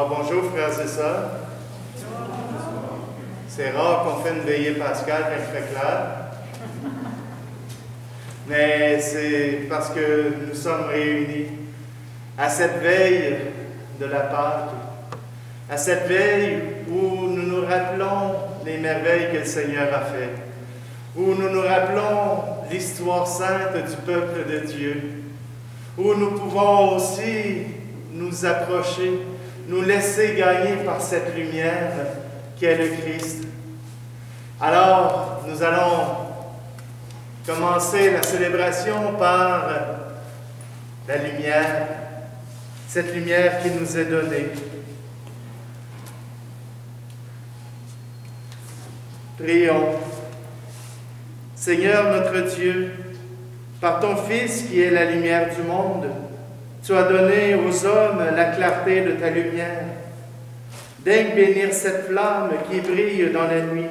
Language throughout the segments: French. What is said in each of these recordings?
Bonjour frères et sœurs. C'est rare qu'on fait une veillée pascale quand il fait clair. Mais c'est parce que nous sommes réunis à cette veille de la Pâque, à cette veille où nous nous rappelons les merveilles que le Seigneur a fait, où nous nous rappelons l'histoire sainte du peuple de Dieu, où nous pouvons aussi nous approcher, nous laisser gagner par cette lumière qui est le Christ. Alors, nous allons commencer la célébration par la lumière, cette lumière qui nous est donnée. Prions. Seigneur notre Dieu, par ton Fils qui est la lumière du monde, tu as donné aux hommes la clarté de ta lumière. Daigne bénir cette flamme qui brille dans la nuit.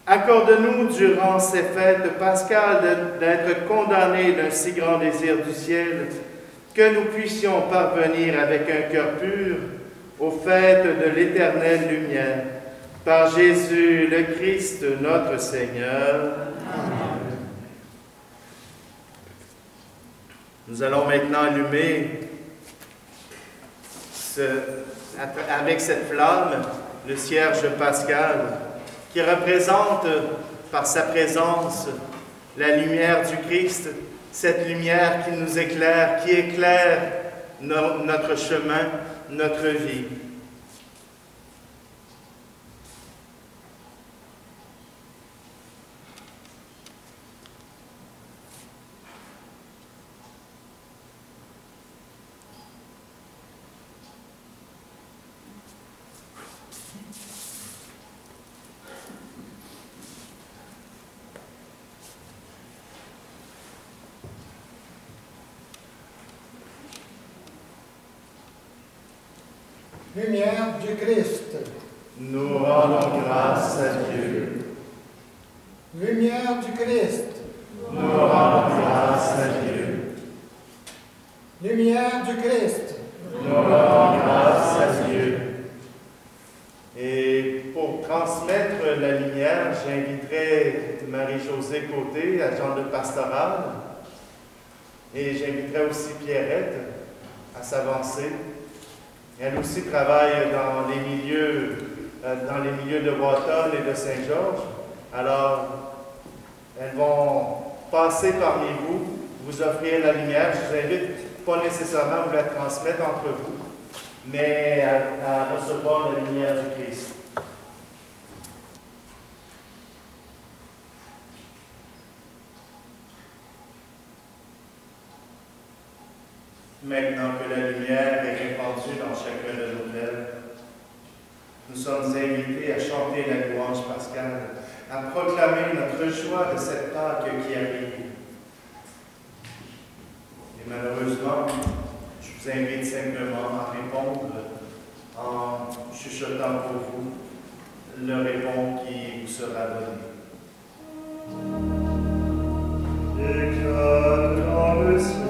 Accorde-nous durant ces fêtes pascales d'être condamnés d'un si grand désir du ciel, que nous puissions parvenir avec un cœur pur aux fêtes de l'éternelle lumière. Par Jésus le Christ, notre Seigneur. Amen. Nous allons maintenant allumer avec cette flamme le cierge pascal qui représente par sa présence la lumière du Christ, cette lumière qui nous éclaire, qui éclaire notre chemin, notre vie. Lumière du Christ. Nous rendons grâce à Dieu. Lumière du Christ. Nous rendons grâce à Dieu. Lumière du Christ. Nous rendons grâce à Dieu. Et pour transmettre la lumière, j'inviterai Marie-Josée Côté, agente de pastoral, et j'inviterai aussi Pierrette à s'avancer. Elle aussi travaille dans les milieux de Watton et de Saint-Georges. Alors, elles vont passer parmi vous, vous offrir la lumière. Je vous invite pas nécessairement à vous la transmettre entre vous, mais à recevoir la lumière du Christ. Maintenant que la lumière est répandue dans chacun de nos lèvres, nous sommes invités à chanter la louange pascale, à proclamer notre joie de cette Pâque qui arrive. Et malheureusement, je vous invite simplement à répondre en chuchotant pour vous le répond qui vous sera donné. Éclate dans le ciel.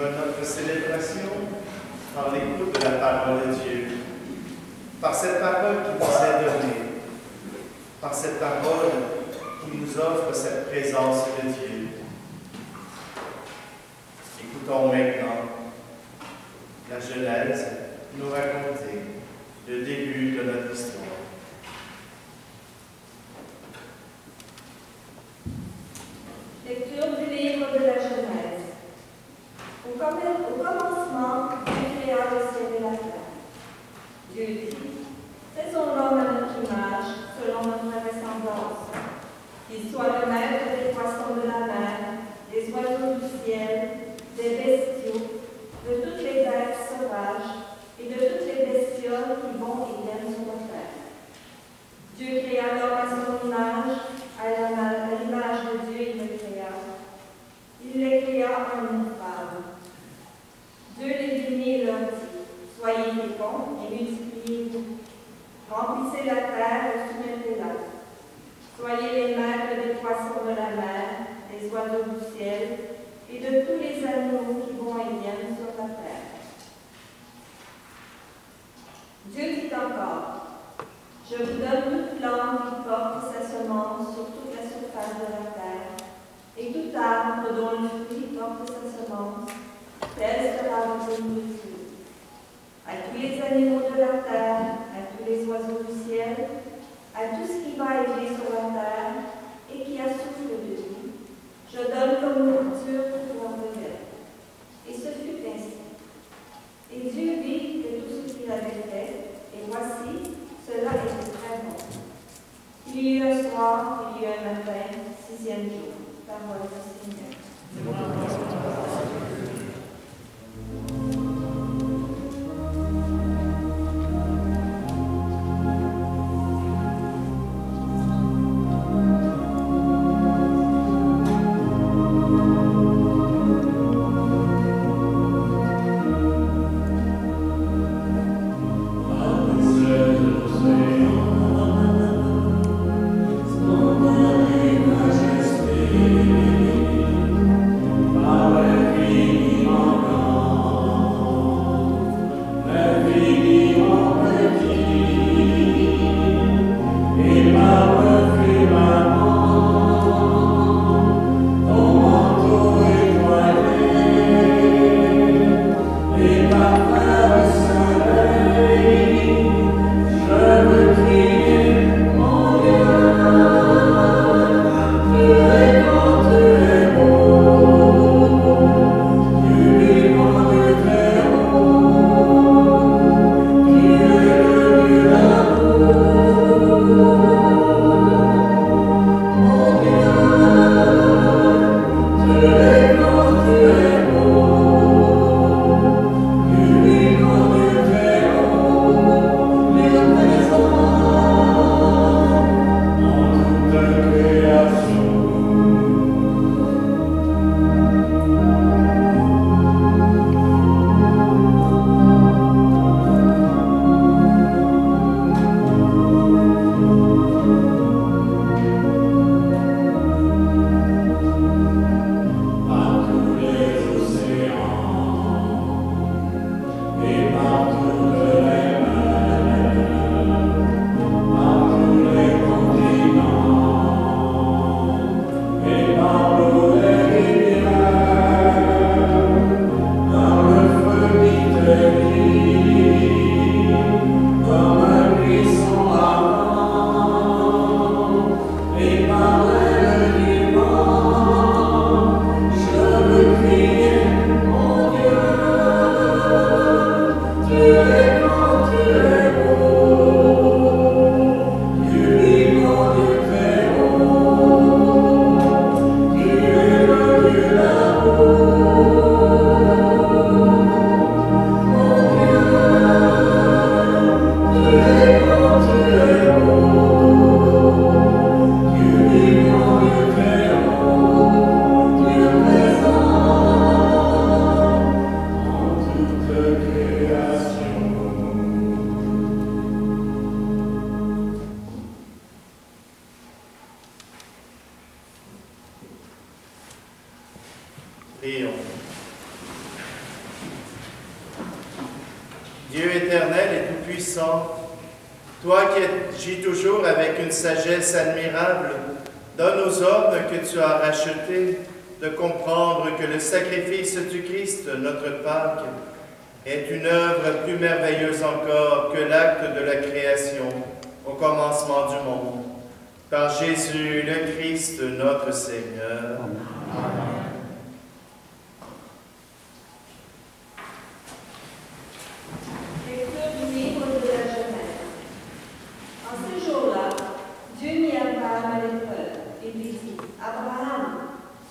Ouvre notre célébration par l'écoute de la parole de Dieu, par cette parole qui nous est donnée, par cette parole qui nous offre cette présence de Dieu. Écoutons maintenant la Genèse nous raconter le début de notre histoire. Lecture du livre de la Genèse. Au commencement, Dieu créa le ciel et la terre. Dieu dit, faisons l'homme à notre image, selon notre ressemblance, qu'il soit le maître des poissons de la mer, des oiseaux du ciel, des bestiaux, de toutes les bêtes sauvages et de toutes les bestioles qui vont et viennent sur la terre. Dieu créa l'homme à son image, à l'image de Dieu, il le créa. Il les créa en une femme. Dieu les bénit et leur dit, soyez féconds et multipliez-vous. Remplissez la terre et soumettez-la. Soyez les maîtres des poissons de la mer, des oiseaux du ciel et de tous les animaux qui vont et viennent sur la terre. Dieu dit encore, je vous donne toute plante qui porte sa semence sur toute la surface de la terre, et tout arbre dont le fruit porte sa semence, telle sera votre nourriture. À tous les animaux de la terre, à tous les oiseaux du ciel, à tout ce qui va et vient sur la terre, et qui a souffle de vie, je donne comme nourriture toute leur vedette. Et ce fut ainsi. Et Dieu vit de tout ce qu'il avait fait, et voici, cela était très bon. Il y eut un soir, il y eut un matin, 6e jour. Parole du Seigneur. Majesté. Tout-Puissant, toi qui agis toujours avec une sagesse admirable, donne aux hommes que tu as rachetés de comprendre que le sacrifice du Christ, notre Pâque, est une œuvre plus merveilleuse encore que l'acte de la création au commencement du monde. Par Jésus le Christ, notre Seigneur. Amen. Lecture du livre de la Genèse. En ce jour-là, Dieu mit Abraham à l'épreuve et lui dit, « Abraham !»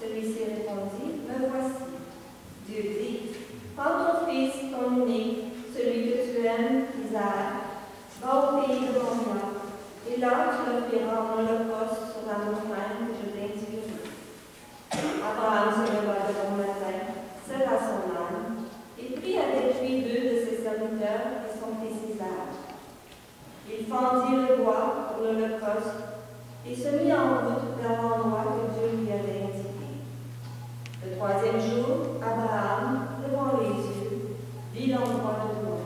Celui-ci répondit, « Me voici. » Dieu dit, « Prends ton fils, ton unique, celui que tu aimes, Isaac, va au pays devant moi, et là tu l'offriras en holocauste sur la montagne que je t'indiquerai. » Abraham se leva devant le matin, serra son âne, et prit avec lui 2 de ses serviteurs et son fils Isaac. Il fendit le bois pour l'holocauste et se mit en route vers l'endroit que Dieu lui avait indiqué. Le 3e jour, Abraham, levant les yeux, vit l'endroit de loin.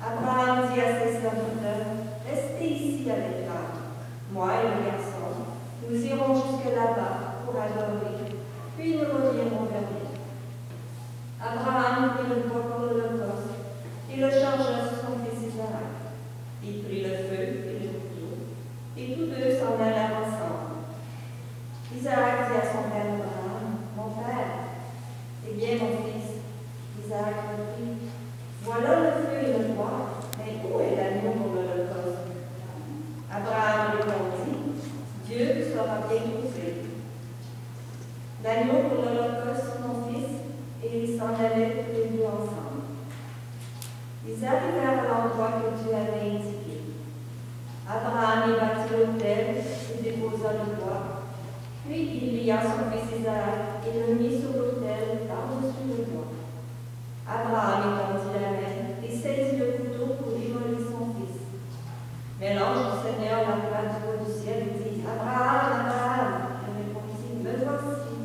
Abraham dit à ses serviteurs, « Restez ici avec moi et le garçon. Nous irons jusque là-bas pour adorer, puis nous reviendrons vers lui. » Abraham prit le bois pour l'holocauste et le chargea sur son fils Isaac. Il prit le feu et le couteau, et tous deux s'en allèrent ensemble. Isaac dit à son père Abraham, « Mon père, eh bien mon fils. » Isaac reprit, « Voilà le feu et le bois, mais où est l'agneau pour l'holocauste? » Abraham répondit, « Dieu saura bien trouver. » L'agneau pour l'holocauste sur mon fils, et ils s'en allaient tous les deux ensemble. Ils arrivèrent à l'endroit que Dieu avait indiqué. Abraham y bâtit l'autel et déposa le bois. Puis il lia son fils Isaac et le mit sur l'autel par-dessus le bois. Abraham étendit la main et saisit le couteau pour immoler son fils. Mais l'ange du Seigneur l'appela du haut du ciel et dit, « Abraham, Abraham !» Il répondit, « Me voici. »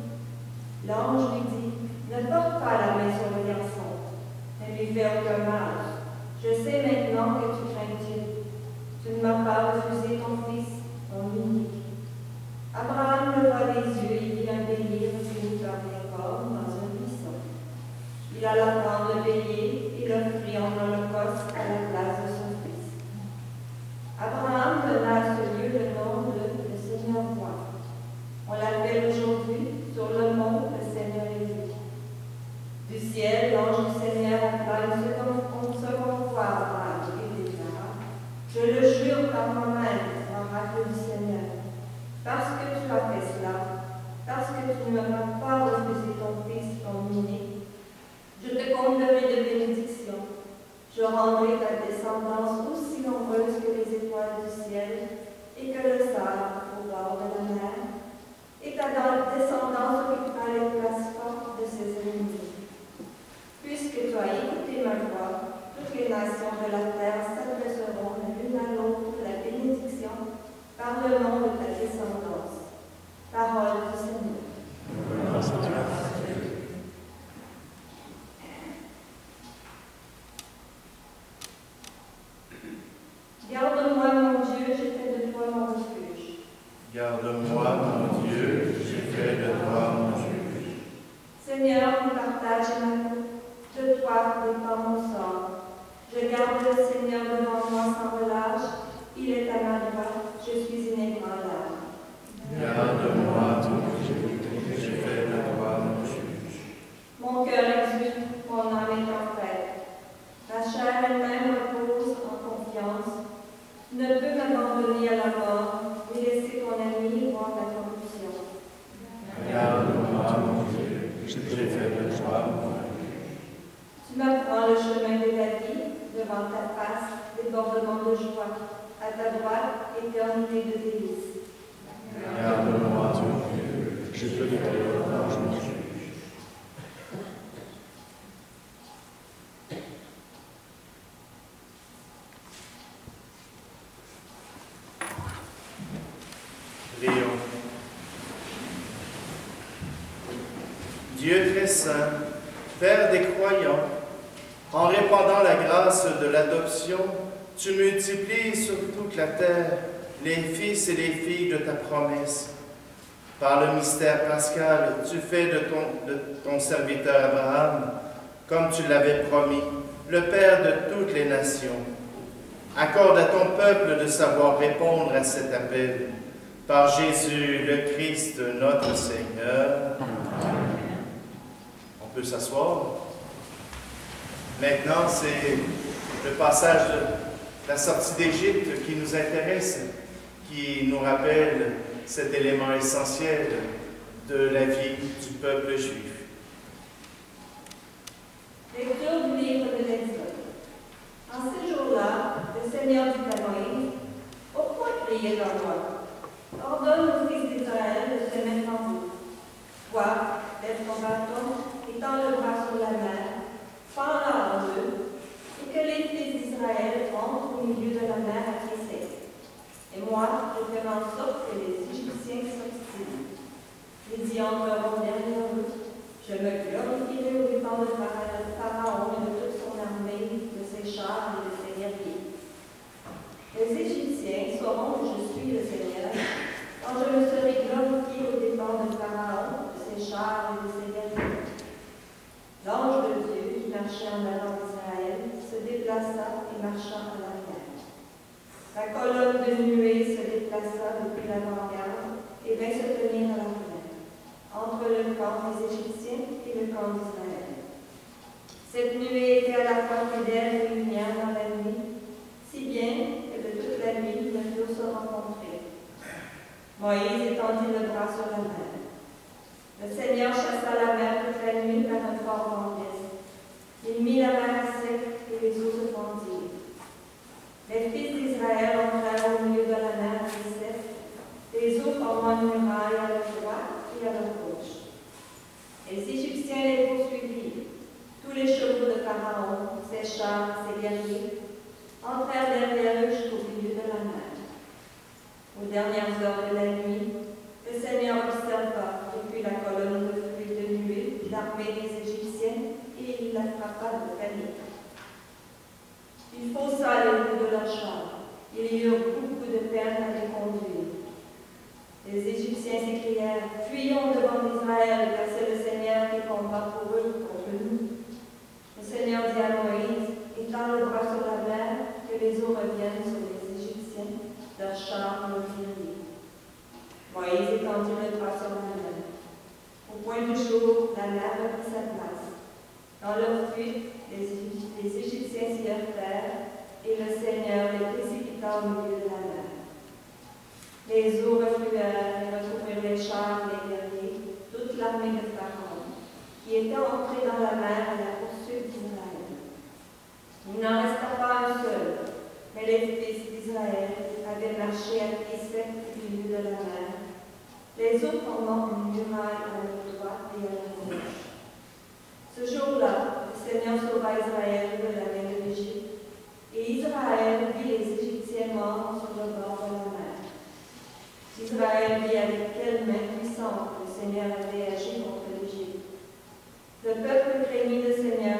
L'ange lui dit, « Ne porte pas la main sur le garçon, ne lui fais aucun mal. Je sais maintenant que tu crains Dieu. Tu ne m'as pas refusé ton fils, ton unique. » Abraham leva les yeux et vit un bélier retenu par les cornes dans un buisson. Il alla prendre le bélier et l'offrit en holocauste à la place de son fils. Abraham donna à ce lieu le nom de « Le Seigneur voit ». On l'appelle aujourd'hui sur le mont le Seigneur est vu. Du ciel, l'ange du Seigneur appela une seconde fois Abraham et déclara, « Je le jure par moi-même, oracle du Seigneur, parce que tu as fait cela, parce que tu ne m'as pas refusé ton fils, ton unique, je te comblerai de bénédictions. Je rendrai ta descendance aussi nombreuse que les étoiles du ciel et que le sable au bord de la mer, et ta descendance occupera les places fortes de ses ennemis. Puisque tu as écouté ma voix, toutes les nations de la terre s'adresseront l'une à l'autre de la bénédiction par le nom de ta descendance. Parole du Seigneur. Grâce à Dieu. Garde-moi, mon Dieu, j'ai fait de toi mon refuge. Garde-moi, mon Dieu, j'ai fait de toi mon refuge. Seigneur, partage ma coupe, de toi dépend mon sort. Je garde le Seigneur devant moi sans relâche, il est à ma droite, je suis inébranlable. Garde-moi, mon Dieu, j'ai fait de toi mon refuge. Mon cœur exulte, mon âme est en fête. Ma chair elle-même repose en confiance. Tu ne peux m'abandonner à la mort, ni laisser ton ami voir la corruption. Garde-moi, mon Dieu, j'ai fait de toi mon refuge. Tu m'apprends le chemin de la vie, devant ta face, débordement de joie. À ta droite, éternité de délices. Garde-moi, mon Dieu, j'ai fait de toi mon refuge. Prions. Dieu très saint, Père des croyants, en répandant la grâce de l'adoption, tu multiplies sur toute la terre les fils et les filles de ta promesse. Par le mystère pascal, tu fais de ton serviteur Abraham, comme tu l'avais promis, le Père de toutes les nations. Accorde à ton peuple de savoir répondre à cet appel. Par Jésus, le Christ, notre Seigneur. On peut s'asseoir. Maintenant, c'est le passage de la sortie d'Égypte qui nous intéresse, qui nous rappelle cet élément essentiel de la vie du peuple juif. Lecture du livre de l'Exode. En ces jours-là, le Seigneur dit à Moïse, « Pourquoi crier leur loi? Ordonne aux fils d'Israël de se mettre en route. Toi, lève ton bâton et tends le bras sur la mer, fends-la en deux, et que les fils d'Israël entrent au milieu de la mer à pied sec. Et moi, je ferai en sorte que les Égyptiens s'obstinent. Ils y entreront derrière eux. Je me glorifierai au dépens de Pharaon et de toute son armée, de ses chars et de ses guerriers. Les Égyptiens sauront que je suis le Seigneur, quand je me serai glorifié au dépens de Pharaon, de ses chars et de ses guerriers. » L'ange de Dieu qui marchait en avant d'Israël se déplaça et marcha à l'arrière. La colonne de nuée se déplaça depuis l'avant-garde et vint se tenir à l'arrière, entre le camp des Égyptiens et le camp d'Israël. Cette nuée était à la fois fidèle et lumière dans la nuit, si bien que de toute la nuit, ne purent se rencontrer. Moïse étendit le bras sur la mer. Le Seigneur chassa la mer toute la nuit par un fort vent d'est. Il mit la mer à sec et les eaux se fondirent. Les fils d'Israël entrèrent au milieu de la mer à sec, les eaux formant une muraille à leur droite et à leur gauche. Les Égyptiens les poursuivirent. Tous les chevaux de Pharaon, ses chars, ses guerriers, entrèrent derrière eux jusqu'au milieu de la mer. Aux dernières heures de la nuit, le Seigneur observa depuis la colonne de feu et de nuée l'armée des Égyptiens et il la frappa de panique. Il faussa les roues de leurs chars. Ils eurent beaucoup de peine à les conduire. Les Égyptiens s'écrièrent, « Fuyons devant Israël, car c'est le Seigneur qui combat pour eux contre nous. » Le Seigneur dit à Moïse, « Étends le bras sur la mer, que les eaux reviennent sur les Égyptiens, leurs chars et leurs guerriers. » Moïse étendit le bras sur la mer. Au point du jour, la mer reprit sa place. Dans leur fuite, les Égyptiens s'y heurtèrent, et le Seigneur les précipita au milieu de la mer. Les eaux refluèrent et recouvrirent les chars et les guerriers, toute l'armée de Pharaon, qui était entrée dans la mer à la poursuite d'Israël. Il n'en resta pas un seul, mais les fils d'Israël avaient marché à pied sec au milieu de la mer, les eaux formant une muraille à leur droite et à leur gauche. Ce jour-là, le Seigneur sauva Israël de la main de l'Égypte, et Israël vit les Égyptiens morts sur le bord de la mer. Israël vit avec quelle main puissante le Seigneur avait agi contre l'Égypte. Le peuple craignit le Seigneur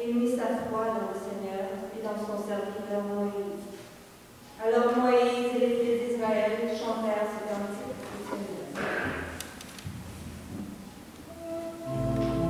et mit sa foi dans le Seigneur et dans son serviteur Moïse. Alors Moïse et les fils d'Israël chantèrent ce cantique au Seigneur. Thank you.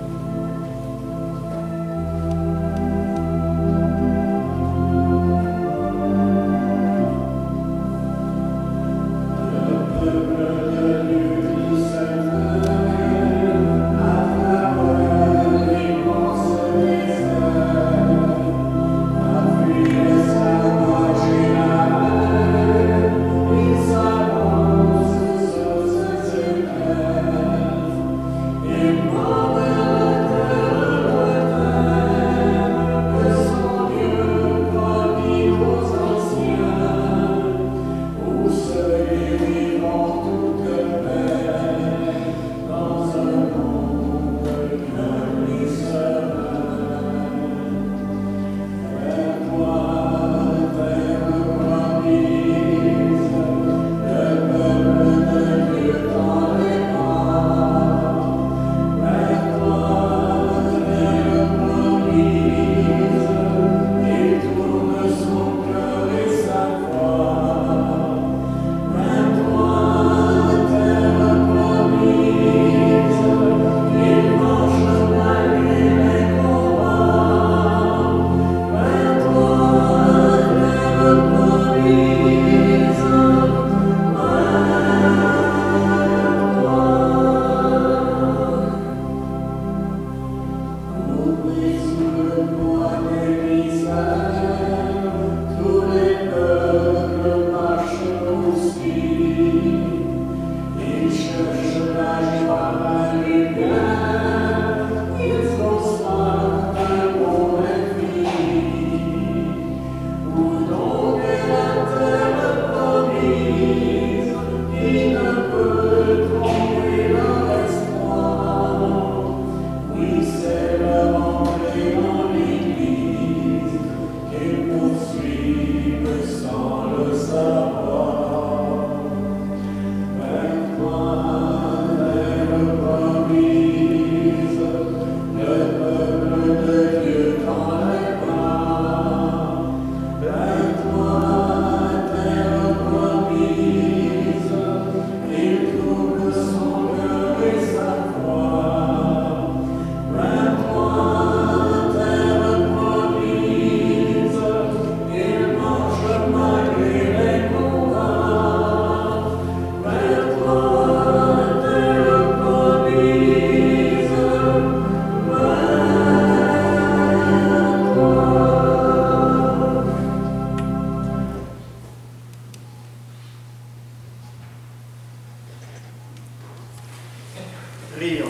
Prions.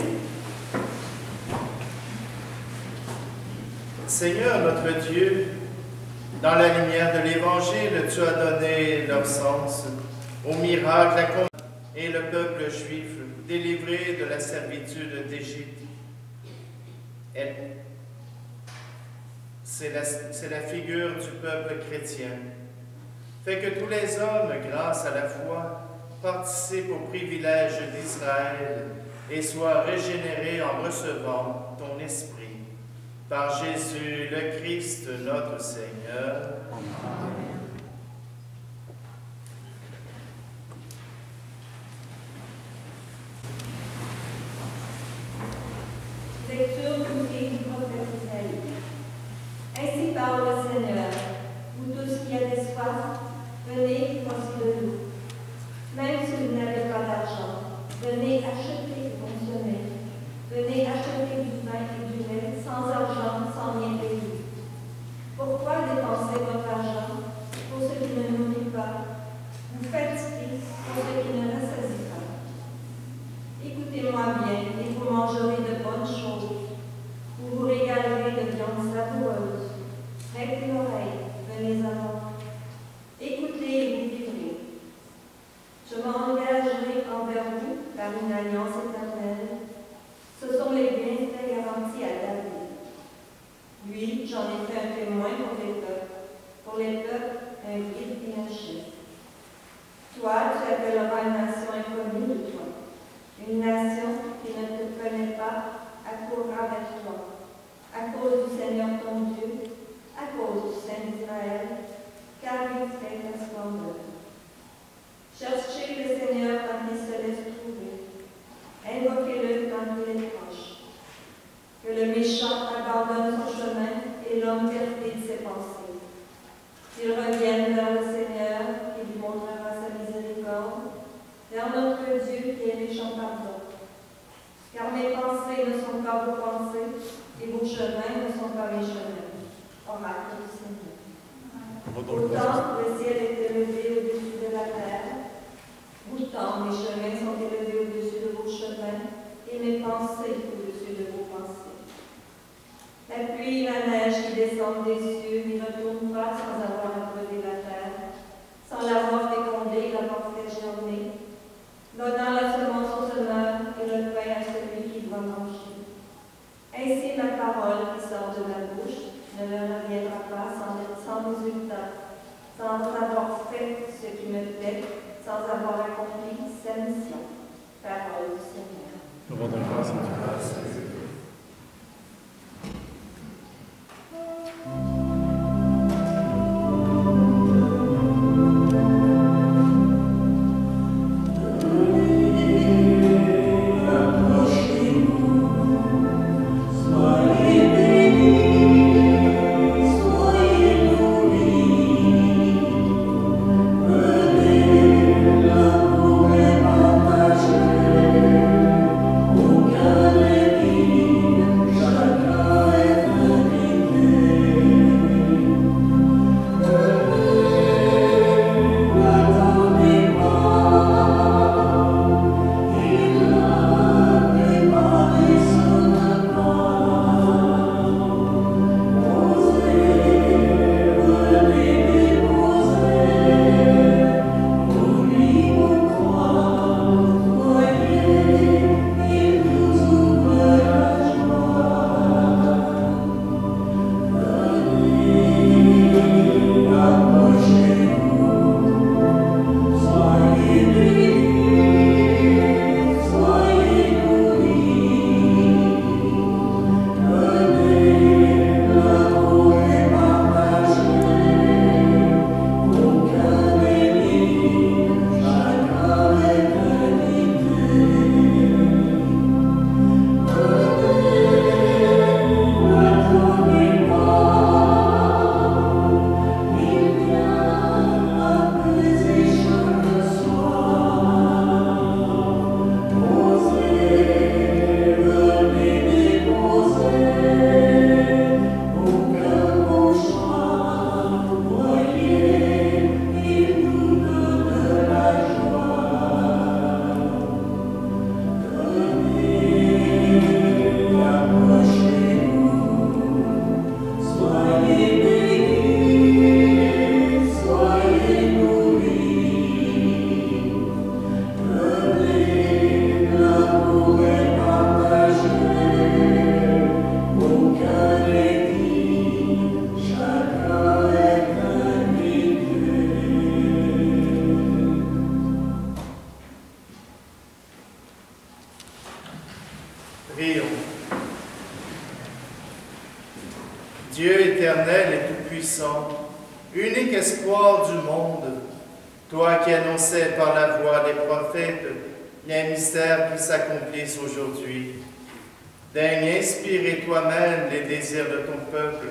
Seigneur notre Dieu, dans la lumière de l'Évangile, tu as donné leur sens au miracle et le peuple juif délivré de la servitude d'Égypte. C'est la figure du peuple chrétien. Fais que tous les hommes, grâce à la foi, participent au privilège d'Israël et soient régénérés en recevant ton Esprit. Par Jésus le Christ, notre Seigneur. Amen. Lecture du livre du prophète Isaïe. Ainsi parle le Seigneur, vous tous qui avez soif, venez, voici de l'eau. Même si vous n'avez pas d'argent, venez acheter et consommer. Venez acheter du vin et du lait sans argent, sans rien payer. Pourquoi dépenser votre argent pour ce qui ne nourrit pas? Vous fatiguez pour ce qui ne rassasie pas. Écoutez-moi bien et vous mangerez de bonnes choses. Vous vous régalerez de viande savoureuse. Prêtez l'oreille, venez à moi. Écoutez et vous vivrez. Je m'engagerai envers vous par une alliance éternelle. Ce sont les bienfaits garantis à David. Lui, j'en ai fait un témoin pour les peuples, un guide et un chef. Toi, tu appelleras une nation inconnue de toi. Une nation qui ne te connaît pas accourra vers toi, à cause du Seigneur ton Dieu, à cause du Saint d'Israël, car il fait ta splendeur. Cherchez le Seigneur quand il se laisse trouver. Invoquez-le quand il est proche. Que le méchant abandonne son chemin et l'homme perfide ses pensées. Qu'il revienne vers le Seigneur, qui lui montrera sa miséricorde, vers notre Dieu qui est riche en pardon. Car mes pensées ne sont pas vos pensées, et vos chemins ne sont pas mes chemins. Oracle du Seigneur. Autant le ciel est élevé au-dessus de la terre, autant mes chemins sont élevés au-dessus de vos chemins, et mes pensées au-dessus de vos pensées. La pluie et la neige qui descendent des cieux n'y retournent pas sans avoir abreuvé la terre, sans l'avoir fécondée et l'avoir fait germer, donnant la semence au semeur et le pain à celui qui doit manger. Ainsi ma parole qui sort de ma bouche ne leur reviendra pas sans résultat, sans avoir fait ce qui me plaît, sans avoir accompli sa mission. Parole du Seigneur. Nous rendons grâce à Dieu. Aucun monde, toi qui annonçais par la voix des prophètes les mystères qui s'accomplissent aujourd'hui. Daigne inspirer toi-même les désirs de ton peuple,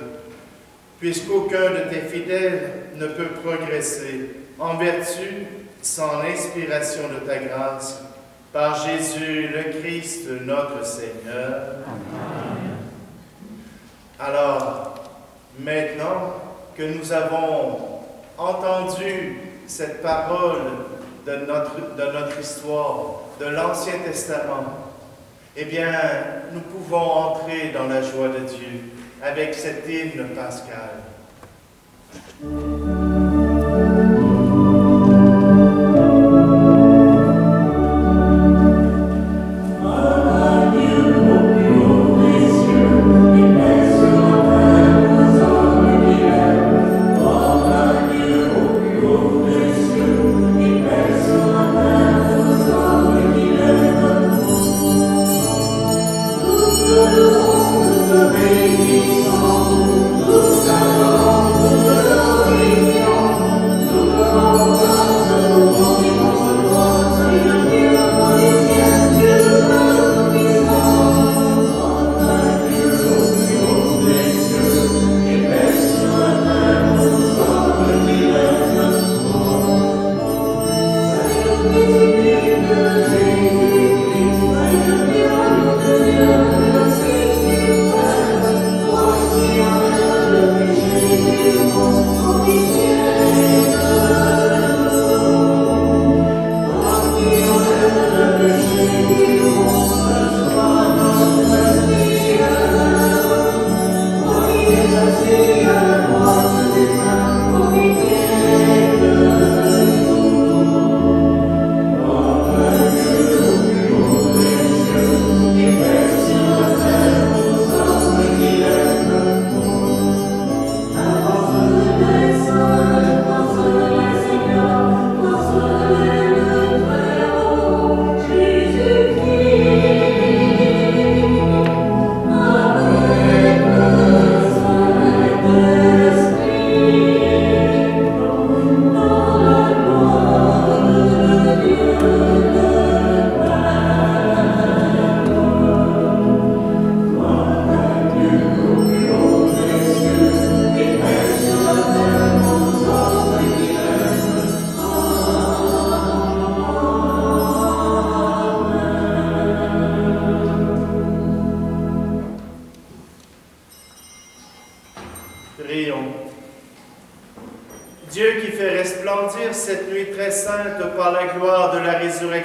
puisqu'aucun de tes fidèles ne peut progresser en vertu sans l'inspiration de ta grâce, par Jésus le Christ, notre Seigneur. Amen. Alors, maintenant que nous avons entendu cette parole de notre histoire, de l'Ancien Testament, eh bien, nous pouvons entrer dans la joie de Dieu avec cet hymne pascal.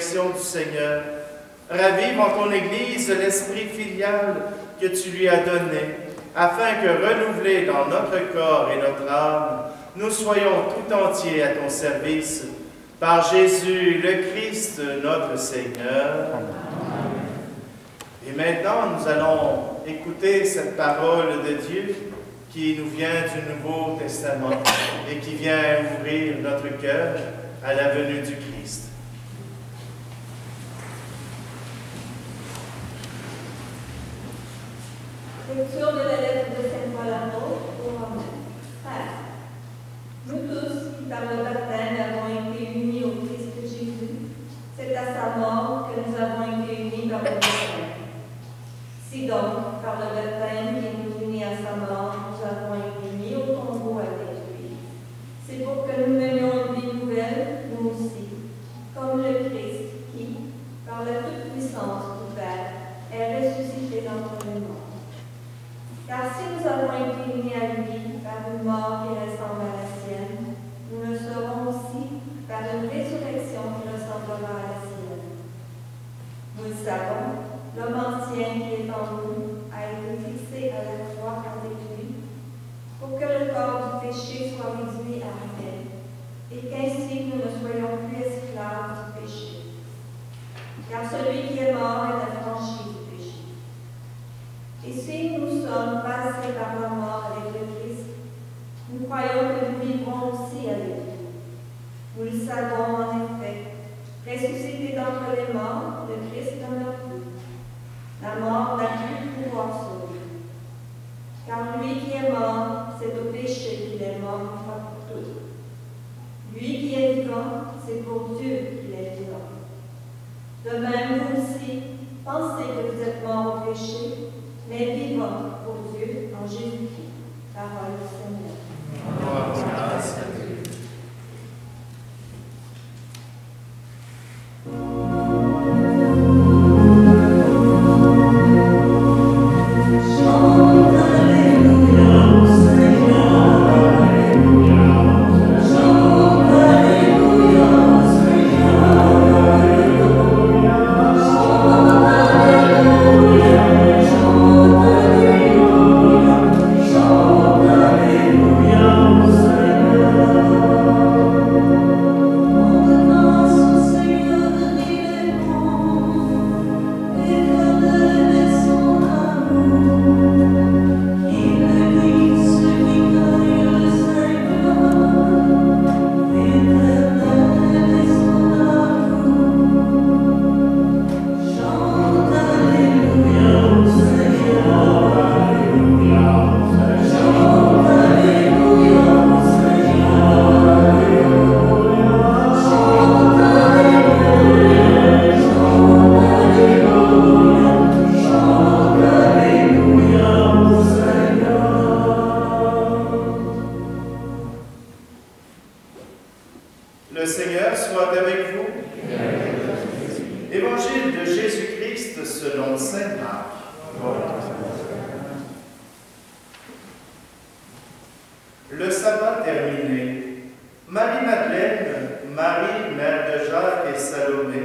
Du Seigneur, ravive en ton Église l'esprit filial que tu lui as donné, afin que, renouvelés dans notre corps et notre âme, nous soyons tout entiers à ton service, par Jésus le Christ, notre Seigneur. Amen. Et maintenant, nous allons écouter cette parole de Dieu qui nous vient du Nouveau Testament et qui vient ouvrir notre cœur à la venue du Christ. Lecture de la lettre de Saint Paul apôtre aux Romains. Frères, nous tous qui par le baptême avons été unis au Christ Jésus, c'est à sa mort que nous avons été unis par le baptême. Si donc, par le baptême qui nous unit à sa mort, nous avons été mis au tombeau avec lui, c'est pour que nous menions une vie nouvelle, nous aussi, comme le Christ qui, par la toute-puissance du Père, est ressuscité d'entre les morts. Car si nous avons été unis à lui par une mort qui ressemble à la sienne, nous le serons aussi par une résurrection qui ressemblera à la sienne. Nous le savons, l'homme ancien qui est en nous a été fixé à la croix avec lui, pour que le corps du péché soit réduit à rien, et qu'ainsi nous ne soyons plus esclaves du péché. Car celui qui est mort est affranchi du péché. Et si nous sommes passés par la mort avec le Christ, nous croyons que nous vivrons aussi avec lui. Nous le savons en effet, ressuscité d'entre les morts, le Christ demeure plus. La mort n'a plus pouvoir sur lui. Car lui qui est mort, c'est au péché qu'il est mort une fois pour toutes. Lui qui est vivant, c'est pour Dieu qu'il est vivant. De même, vous aussi, pensez que vous êtes morts au péché, mais vivants pour Dieu en Jésus-Christ. Parole du Seigneur. Grâce à Dieu. Le Seigneur soit avec vous. Évangile de Jésus-Christ selon saint Marc. Le sabbat terminé, Marie-Madeleine, Marie, mère de Jacques et Salomé,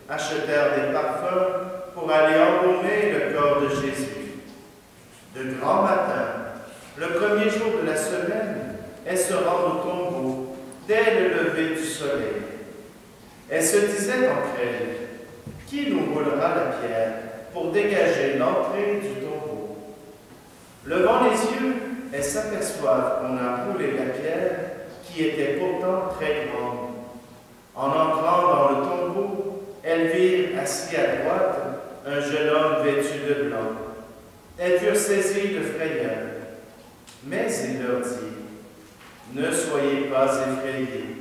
achetèrent des parfums pour aller embaumer le corps de Jésus. De grand matin, le premier jour de la semaine, elles se rendent au tombeau dès le lever du soleil. Elles se disaient entre elles, « Qui nous roulera la pierre pour dégager l'entrée du tombeau ?» Levant les yeux, elles s'aperçoivent qu'on a roulé la pierre qui était pourtant très grande. En entrant dans le tombeau, elles virent assis à droite un jeune homme vêtu de blanc. Elles furent saisies de frayeur. Mais il leur dit, « Ne soyez pas effrayés.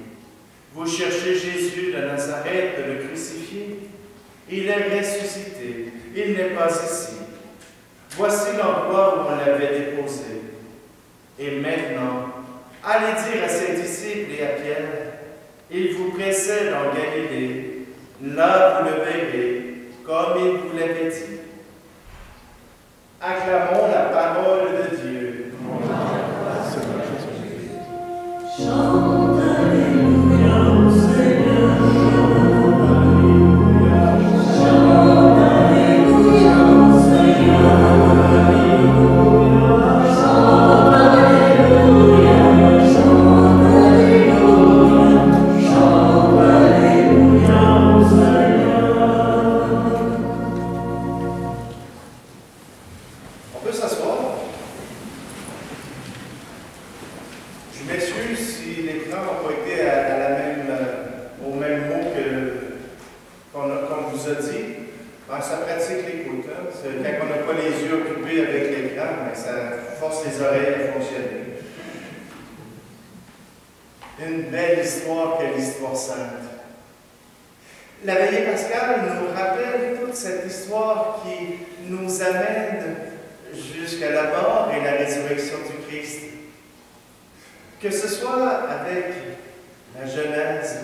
Vous cherchez Jésus de Nazareth, le crucifié. Il est ressuscité. Il n'est pas ici. Voici l'endroit où on l'avait déposé. Et maintenant, allez dire à ses disciples et à Pierre, il vous précède en Galilée. Là, vous le verrez, comme il vous l'avait dit. » Acclamons la parole de Dieu. Chante Alléluia au Seigneur. Chante Alléluia au Seigneur. Chante Alléluia, chante Alléluia, chante Alléluia au Seigneur. On peut s'asseoir. Je m'excuse si l'écran n'a pas été au même mot qu'on vous a dit. Ça pratique l'écoute. Hein? Quand on n'a pas les yeux occupés avec l'écran, ça force les oreilles à fonctionner. Une belle histoire qu'est l'histoire sainte. La veillée pascale nous rappelle toute cette histoire qui nous amène jusqu'à la mort et la résurrection du Christ. Que ce soit avec la Genèse,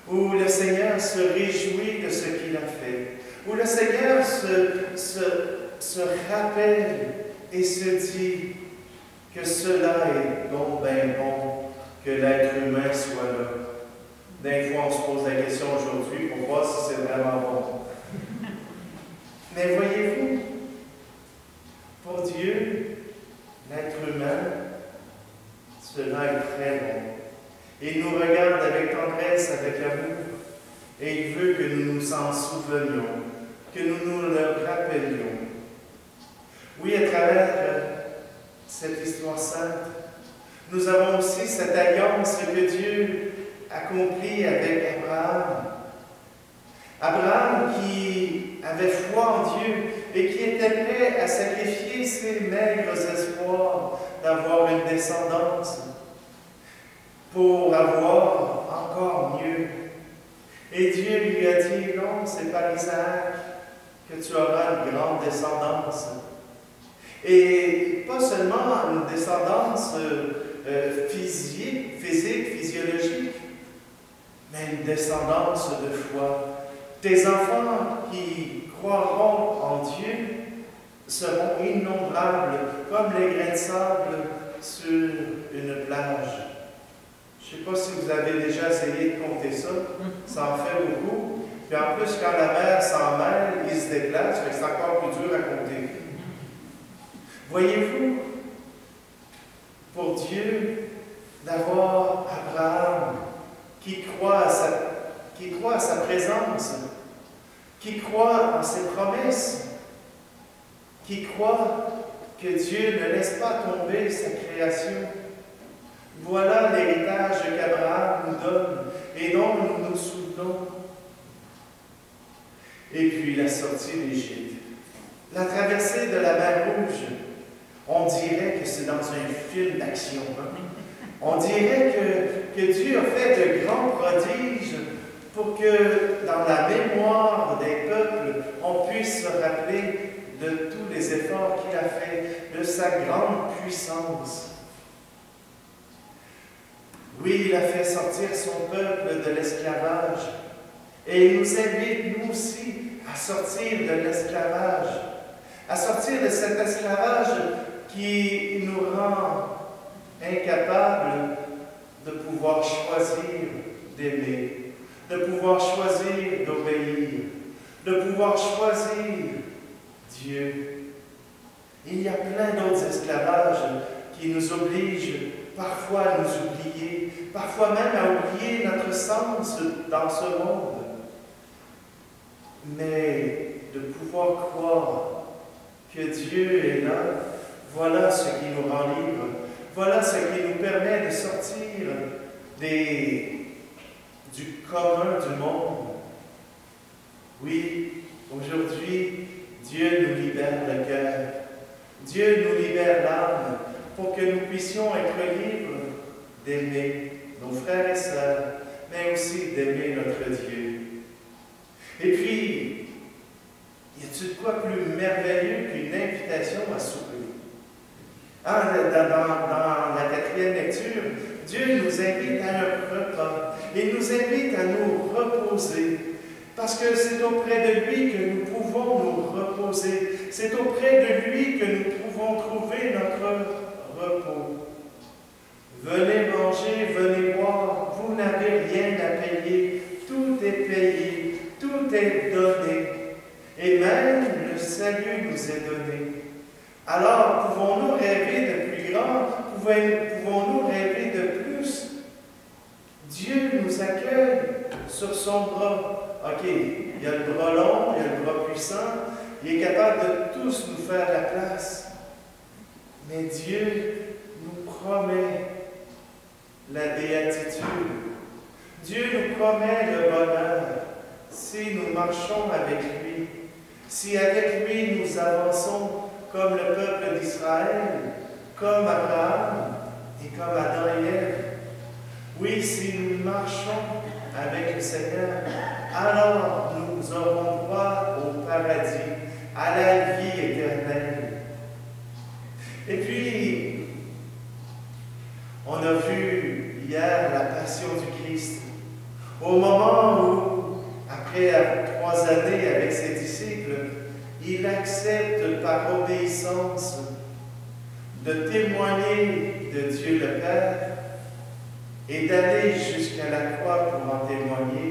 où le Seigneur se réjouit de ce qu'il a fait, où le Seigneur se rappelle et se dit que cela est donc bien bon que l'être humain soit là. Des fois, on se pose la question aujourd'hui pour voir si c'est vraiment bon. Mais voyez-vous, pour Dieu, l'être humain, cela est très bon. Il nous regarde avec tendresse, avec amour, et il veut que nous nous en souvenions, que nous nous le rappelions. Oui, à travers cette histoire sainte, nous avons aussi cette alliance que Dieu accomplit avec Abraham. Abraham qui avait foi en Dieu et qui était prêt à sacrifier ses maigres espoirs d'avoir une descendance pour avoir par Isaac que tu auras une grande descendance. Et pas seulement une descendance physique, physiologique, mais une descendance de foi. Tes enfants qui croiront en Dieu seront innombrables comme les grains de sable sur une plage. Je ne sais pas si vous avez déjà essayé de compter ça, ça en fait beaucoup. Puis en plus, quand la mer s'en mêle, il se déplace, c'est encore plus dur à compter. Voyez-vous, pour Dieu, d'avoir Abraham qui croit à sa présence, qui croit en ses promesses, qui croit que Dieu ne laisse pas tomber sa création. Voilà l'héritage qu'Abraham nous donne et dont nous nous souvenons. Et puis la sortie d'Égypte, la traversée de la mer Rouge. On dirait que c'est dans un film d'action. On dirait que Dieu a fait de grands prodiges pour que dans la mémoire des peuples, on puisse se rappeler de tous les efforts qu'il a fait, de sa grande puissance. Oui, il a fait sortir son peuple de l'esclavage et il nous invite, nous aussi, à sortir de l'esclavage, à sortir de cet esclavage qui nous rend incapables de pouvoir choisir d'aimer, de pouvoir choisir d'obéir, de pouvoir choisir Dieu. Il y a plein d'autres esclavages qui nous obligent parfois à nous oublier, parfois même à oublier notre sens dans ce monde. Mais de pouvoir croire que Dieu est là, voilà ce qui nous rend libres. Voilà ce qui nous permet de sortir du commun du monde. Oui, aujourd'hui, Dieu nous libère le cœur. Dieu nous libère l'âme pour que nous puissions être libres d'aimer nos frères et sœurs, mais aussi d'aimer notre Dieu. Et puis, y a-t-il de quoi plus merveilleux qu'une invitation à souper? Dans la 4e lecture, Dieu nous invite à un repas. Il nous invite à nous reposer. Parce que c'est auprès de lui que nous pouvons nous reposer. C'est auprès de lui que nous pouvons trouver notre repos. Venez manger, venez boire. Vous n'avez rien à payer. Tout est payé. Tout est donné. Et même le salut nous est donné. Alors, pouvons-nous rêver de plus grand? Pouvons-nous rêver de plus? Dieu nous accueille sur son bras. OK, il y a le bras long, il y a le bras puissant, il est capable de tous nous faire la place. Mais Dieu nous promet la béatitude. Dieu nous promet le bonheur si nous marchons avec lui, si avec lui nous avançons comme le peuple d'Israël, comme Abraham et comme Adam et Ève. Oui, si nous marchons avec le Seigneur, alors nous aurons droit au paradis, à la vie éternelle. Et puis, on a vu hier la passion du Christ. Au moment où, après 3 années avec ses disciples, il accepte par obéissance de témoigner de Dieu le Père et d'aller jusqu'à la croix pour en témoigner.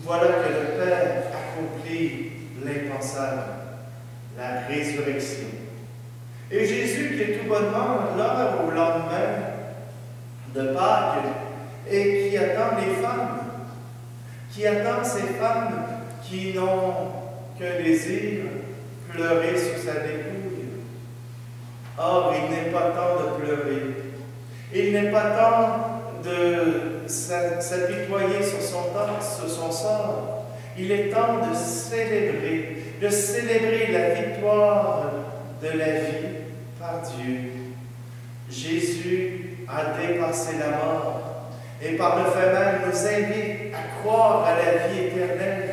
Voilà que le Père accomplit l'impensable, la résurrection. Et Jésus, qui est tout bonnement là au lendemain de Pâques, et qui attend les femmes, qui attend ces femmes qui n'ont qu'un désir, pleurer sur sa dépouille. Or, il n'est pas temps de pleurer. Il n'est pas temps de s'apitoyer sur son sort. Il est temps de célébrer la victoire de la vie par Dieu. Jésus a dépassé la mort et par le fait même nous invite à croire à la vie éternelle.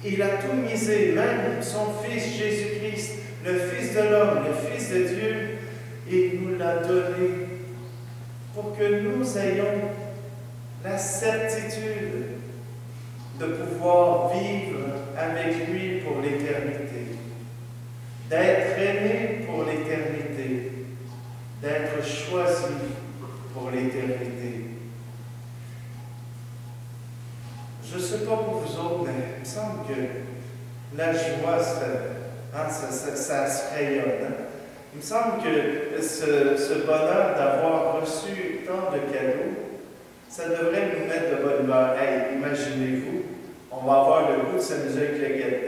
Il a tout misé, même son Fils Jésus-Christ, le Fils de l'homme, le Fils de Dieu, il nous l'a donné pour que nous ayons la certitude de pouvoir vivre avec lui pour l'éternité, d'être aimé pour l'éternité, d'être choisi pour l'éternité. Je ne sais pas pour vous autres, mais il me semble que la joie, ça se rayonne. Hein? Il me semble que ce bonheur d'avoir reçu tant de cadeaux, ça devrait nous mettre de bonne humeur. Hey, imaginez-vous, on va avoir le goût de s'amuser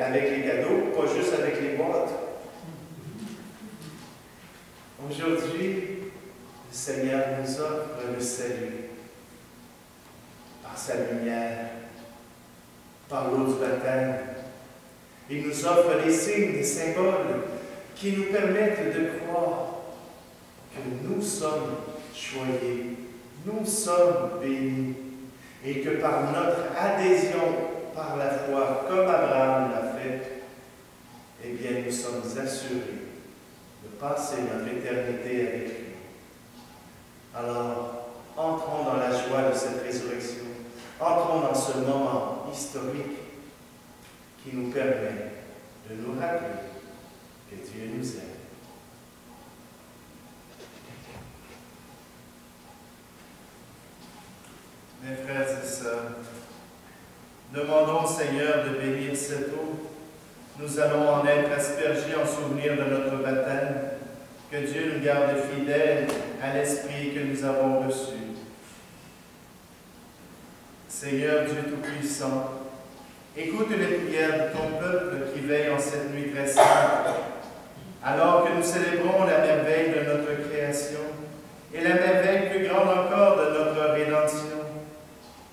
avec les cadeaux, pas juste avec les boîtes. Aujourd'hui, le Seigneur nous offre le salut par sa lumière, par l'eau du baptême. Il nous offre les signes, les symboles qui nous permettent de croire que nous sommes choyés, nous sommes bénis, et que par notre adhésion par la foi, comme Abraham l'a fait, eh bien, nous sommes assurés de passer notre éternité avec lui. Alors, entrons dans la joie de cette résurrection. Entrons dans ce moment historique qui nous permet de nous rappeler que Dieu nous aime. Mes frères et sœurs, demandons au Seigneur de bénir cette eau. Nous allons en être aspergés en souvenir de notre baptême. Que Dieu nous garde fidèles à l'Esprit que nous avons reçu. Seigneur Dieu Tout-Puissant, écoute les prières de ton peuple qui veille en cette nuit très sainte, alors que nous célébrons la merveille de notre création et la merveille plus grande encore de notre rédemption.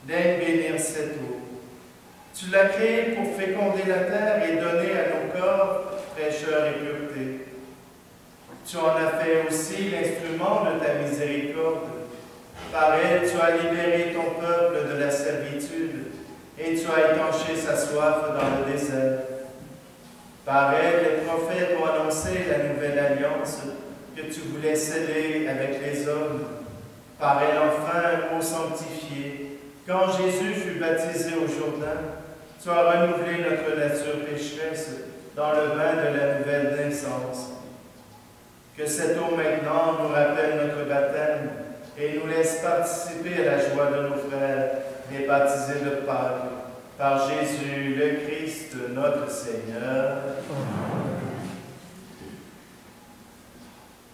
Daigne bénir cette eau. Tu l'as créée pour féconder la terre et donner à nos corps fraîcheur et pureté. Tu en as fait aussi l'instrument de ta miséricorde. Par elle, tu as libéré ton peuple de la servitude et tu as étanché sa soif dans le désert. Par elle, les prophètes ont annoncé la nouvelle alliance que tu voulais sceller avec les hommes. Par elle, enfin, ô sanctifié, quand Jésus fut baptisé au Jourdain, tu as renouvelé notre nature pécheresse dans le bain de la nouvelle naissance. Que cette eau maintenant nous rappelle notre baptême et nous laisse participer à la joie de nos frères, les baptisés de Pâques, par Jésus le Christ, notre Seigneur.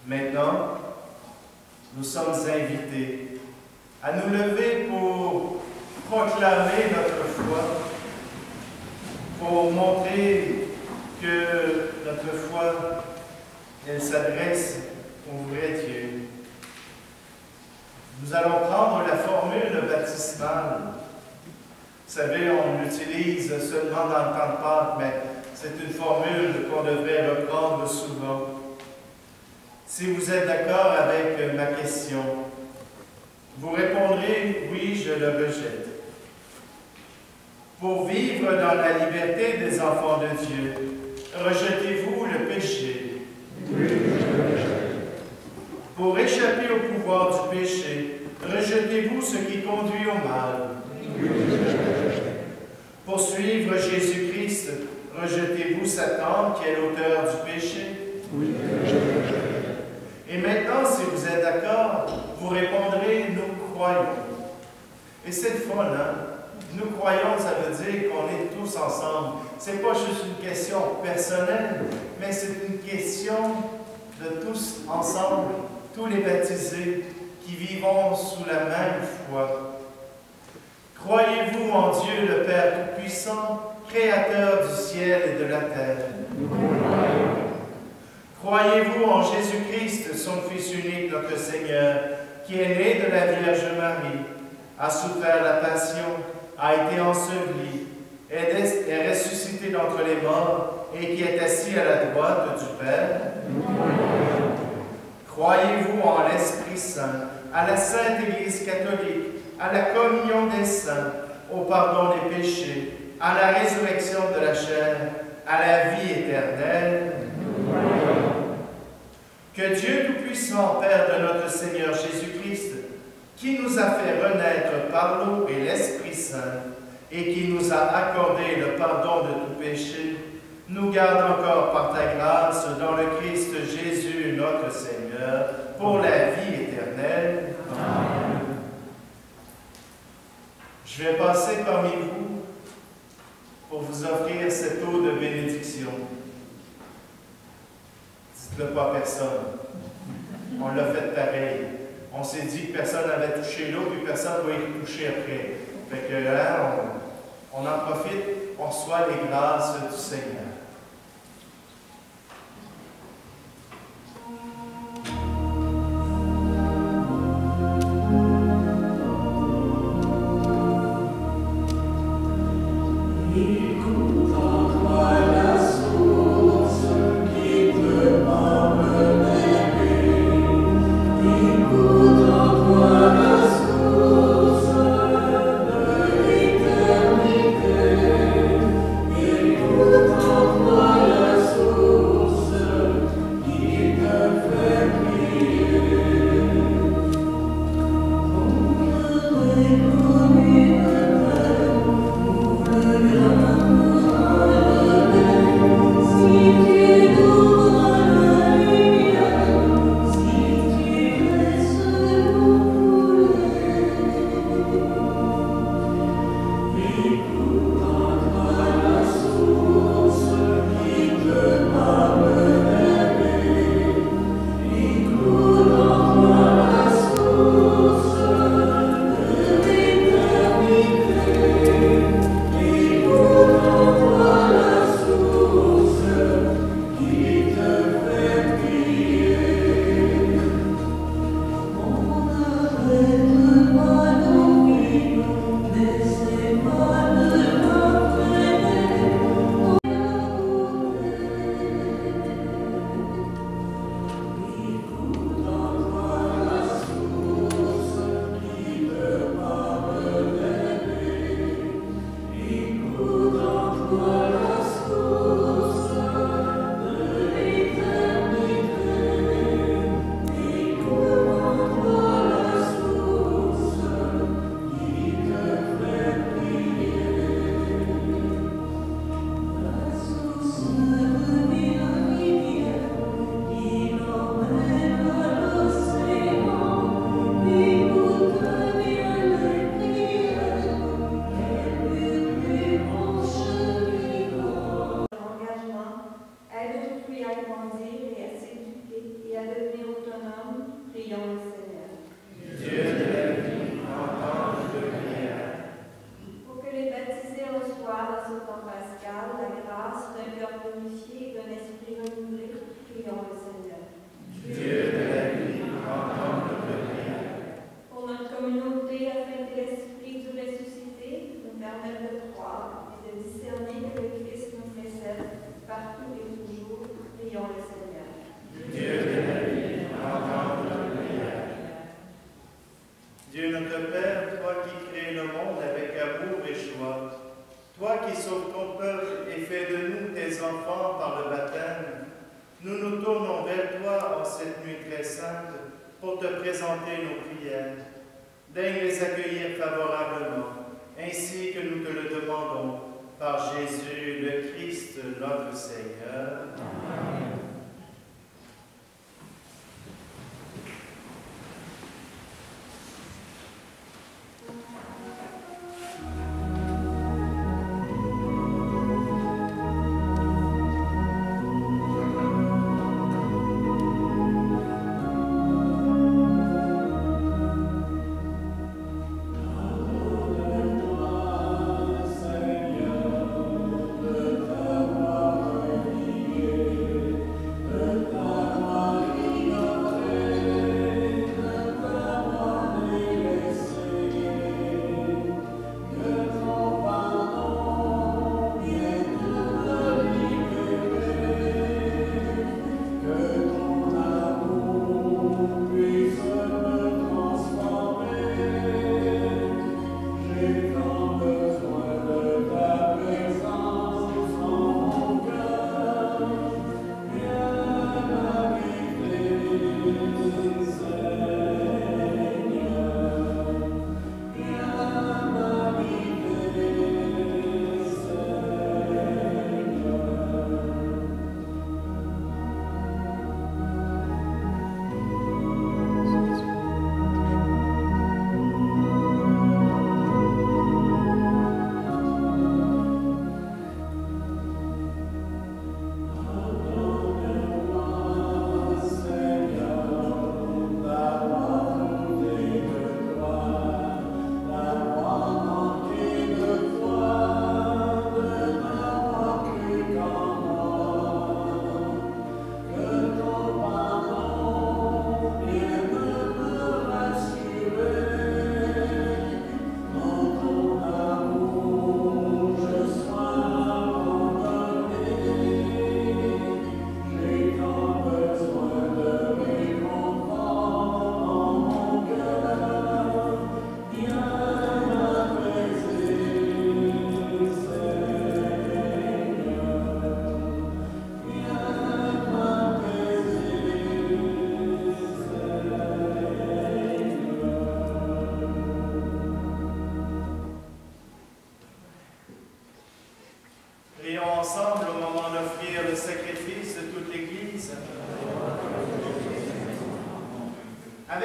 Maintenant, nous sommes invités à nous lever pour proclamer notre foi, pour montrer que notre foi, elle s'adresse au vrai Dieu. Nous allons prendre la formule baptismale. Vous savez, on l'utilise seulement dans le temps de Pâques, mais c'est une formule qu'on devrait reprendre souvent. Si vous êtes d'accord avec ma question, vous répondrez « oui, je le rejette ». Pour vivre dans la liberté des enfants de Dieu, rejetez-vous le péché? Oui, je le rejette. Pour échapper au pouvoir du péché, rejetez-vous ce qui conduit au mal? Oui, je le rejette. Pour suivre Jésus-Christ, rejetez-vous Satan qui est l'auteur du péché? Oui, je le rejette. Et maintenant, si vous êtes d'accord, vous répondrez « nous croyons ». Et c'est le fun, hein? Nous croyons, ça veut dire qu'on est tous ensemble. Ce n'est pas juste une question personnelle, mais c'est une question de tous ensemble, tous les baptisés qui vivons sous la même foi. Croyez-vous en Dieu le Père Tout-Puissant, Créateur du ciel et de la terre? Croyez-vous en Jésus-Christ, son Fils unique, notre Seigneur, qui est né de la Vierge Marie, a souffert la passion, a été enseveli, est ressuscité d'entre les morts et qui est assis à la droite du Père? Croyez-vous en l'Esprit Saint, à la Sainte Église catholique, à la communion des saints, au pardon des péchés, à la résurrection de la chair, à la vie éternelle. Que Dieu Tout-Puissant, Père de notre Seigneur Jésus-Christ, qui nous a fait renaître par l'eau et l'Esprit Saint, et qui nous a accordé le pardon de tout péché, nous garde encore par ta grâce dans le Christ Jésus notre Seigneur, pour la vie éternelle. Amen. Je vais passer parmi vous pour vous offrir cette eau de bénédiction. Dites-le pas à personne. On l'a fait pareil. On s'est dit que personne n'avait touché l'eau, puis personne ne va y toucher après. Fait que là, on en profite, on reçoit les grâces du Seigneur.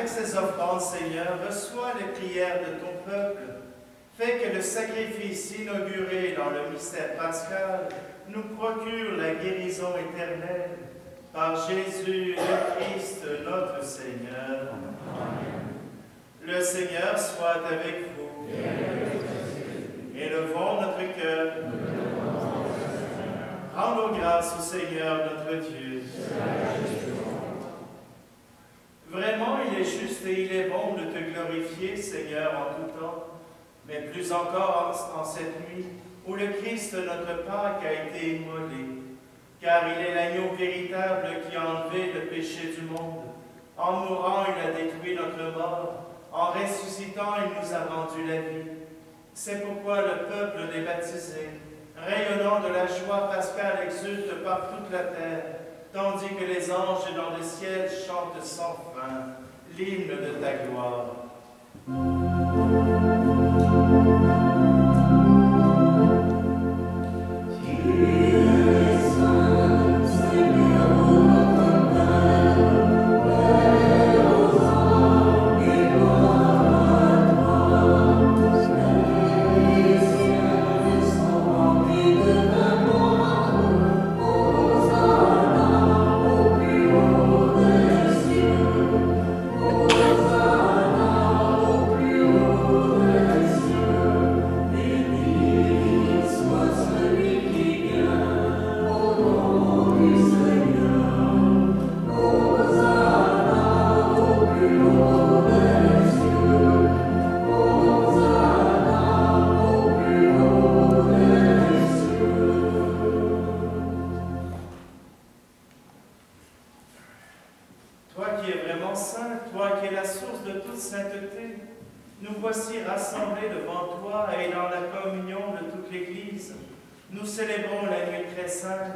Avec ces offrandes, Seigneur, reçois les prières de ton peuple. Fais que le sacrifice inauguré dans le mystère pascal nous procure la guérison éternelle. Par Jésus le Christ, notre Seigneur. Amen. Le Seigneur soit avec vous. Élevons notre cœur. Rendons grâce au Seigneur notre Dieu. Vraiment, il est juste et il est bon de te glorifier, Seigneur, en tout temps, mais plus encore en cette nuit où le Christ, notre Pâque, a été immolé, car il est l'agneau véritable qui a enlevé le péché du monde. En mourant, il a détruit notre mort. En ressuscitant, il nous a rendu la vie. C'est pourquoi le peuple des baptisés, rayonnant de la joie pascale, exulte par toute la terre, tandis que les anges dans le ciel chantent sans fin l'hymne de ta gloire. Nous célébrons la nuit très sainte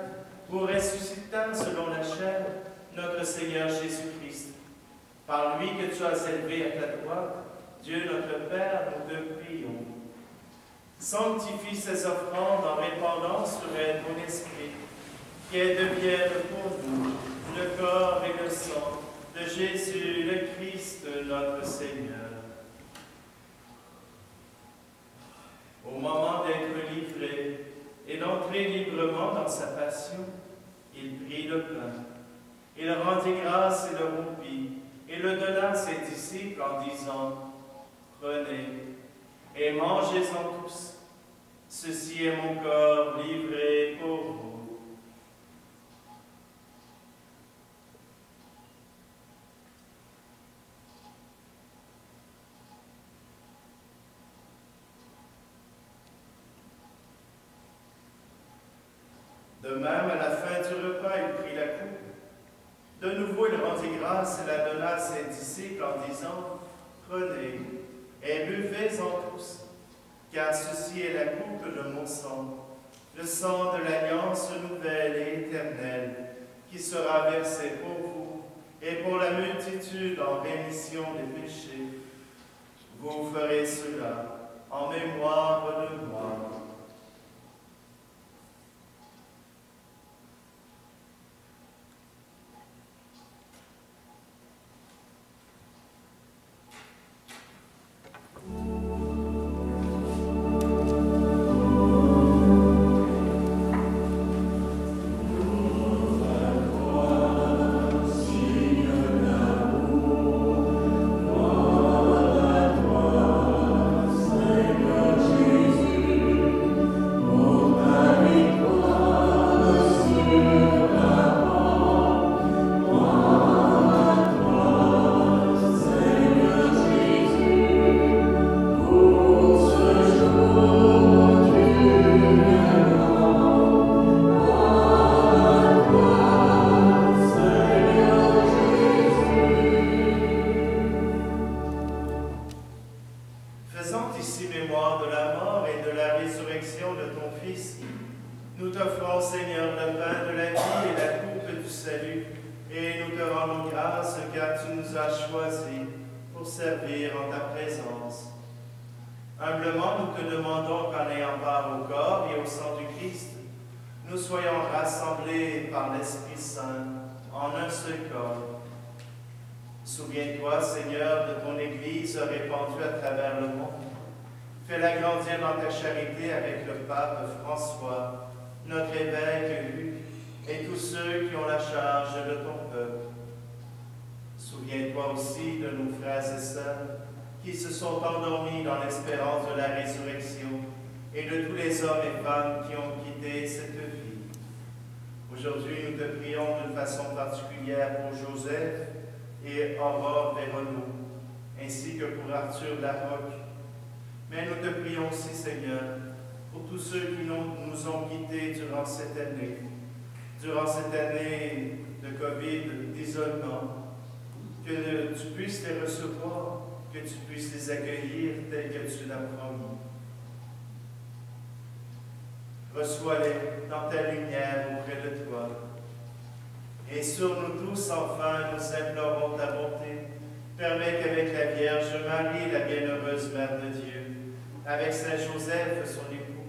pour ressuscitant selon la chair notre Seigneur Jésus-Christ. Par lui que tu as élevé à ta droite, Dieu notre Père, nous te prions. Sanctifie ces offrandes en répandant sur elles ton esprit, qu'elles deviennent pour nous le corps et le sang de Jésus le Christ notre Seigneur. Au moment d'être livré et d'entrer librement dans sa passion, il prit le pain. Il rendit grâce et le rompit, et le donna à ses disciples en disant, « Prenez et mangez-en tous. Ceci est mon corps livré pour vous. » De même, à la fin du repas, il prit la coupe. De nouveau, il rendit grâce et la donna à ses disciples en disant, « Prenez et buvez-en tous, car ceci est la coupe de mon sang, le sang de l'alliance nouvelle et éternelle, qui sera versé pour vous et pour la multitude en rémission des péchés. Vous ferez cela en mémoire de moi. » Humblement, nous te demandons qu'en ayant part au corps et au sang du Christ, nous soyons rassemblés par l'Esprit Saint en un seul corps. Souviens-toi, Seigneur, de ton Église répandue à travers le monde. Fais-la grandir dans ta charité avec le pape François, notre évêque Luc, et tous ceux qui ont la charge de ton peuple. Souviens-toi aussi de nos frères et sœurs qui se sont endormis dans l'espérance de la résurrection et de tous les hommes et femmes qui ont quitté cette vie. Aujourd'hui, nous te prions d'une façon particulière pour Joseph et Aurore Véronneau, ainsi que pour Arthur Larocque. Mais nous te prions aussi, Seigneur, pour tous ceux qui nous ont quittés durant cette année de COVID, d'isolement, que tu puisses les recevoir, que tu puisses les accueillir tels que tu l'as promis. Reçois-les dans ta lumière auprès de toi. Et sur nous tous, enfin, nous implorons ta bonté. Permets qu'avec la Vierge Marie, la bienheureuse Mère de Dieu, avec Saint Joseph, son époux,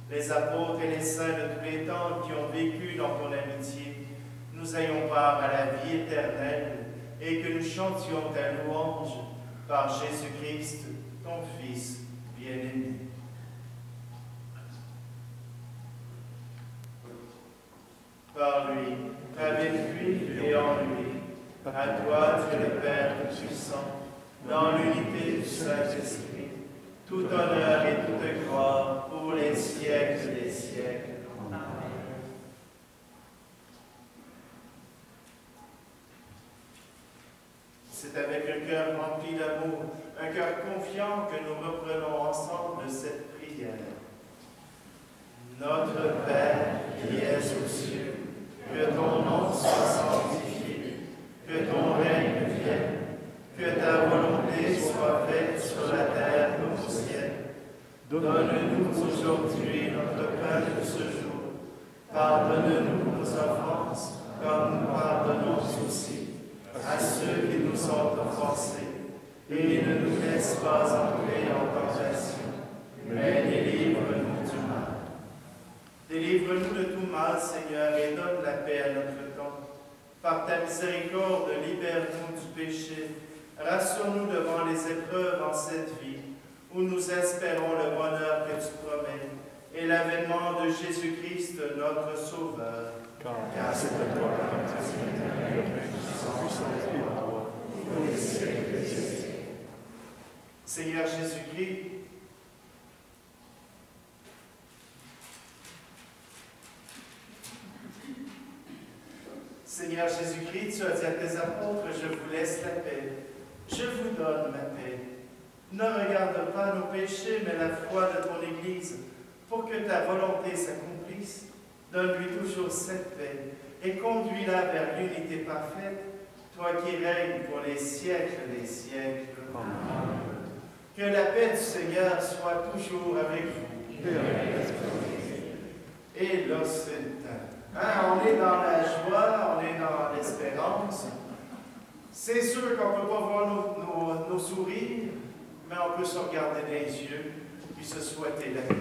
les apôtres et les saints de tous les temps qui ont vécu dans ton amitié, nous ayons part à la vie éternelle et que nous chantions ta louange par Jésus-Christ, ton Fils bien-aimé. Par lui, avec lui et en lui, à toi, Dieu le Père Tout-Puissant, dans l'unité du Saint-Esprit, tout honneur et toute gloire pour les siècles des siècles. Amen. C'est avec un cœur rempli d'amour, un cœur confiant que nous reprenons ensemble cette prière. Notre Père qui es aux cieux, que ton nom soit sanctifié, que ton règne vienne, que ta volonté soit faite sur la terre comme au ciel. Donne-nous aujourd'hui notre pain de ce jour. Pardonne-nous nos offenses, comme nous pardonnons aussi à ceux qui nous ont offensés. Et ne nous laisse pas entrer en tentation, mais délivre-nous du mal. Délivre-nous de tout mal, Seigneur, et donne la paix à notre temps. Par ta miséricorde, libère-nous du péché. Rassure-nous devant les épreuves en cette vie, où nous espérons le bonheur que tu promets, et l'avènement de Jésus-Christ, notre Sauveur. Car c'est à toi la puissance et la gloire pour les siècles des siècles. Seigneur Jésus-Christ, Seigneur Jésus-Christ, tu as dit à tes apôtres, je vous laisse la paix, je vous donne ma paix. Ne regarde pas nos péchés, mais la foi de ton Église, pour que ta volonté s'accomplisse. Donne-lui toujours cette paix et conduis-la vers l'unité parfaite, toi qui règnes pour les siècles des siècles. Amen. Que la paix du Seigneur soit toujours avec vous. Et là, c'est le temps. On est dans la joie, on est dans l'espérance. C'est sûr qu'on ne peut pas voir nos sourires, mais on peut se regarder dans les yeux puis se souhaiter la paix.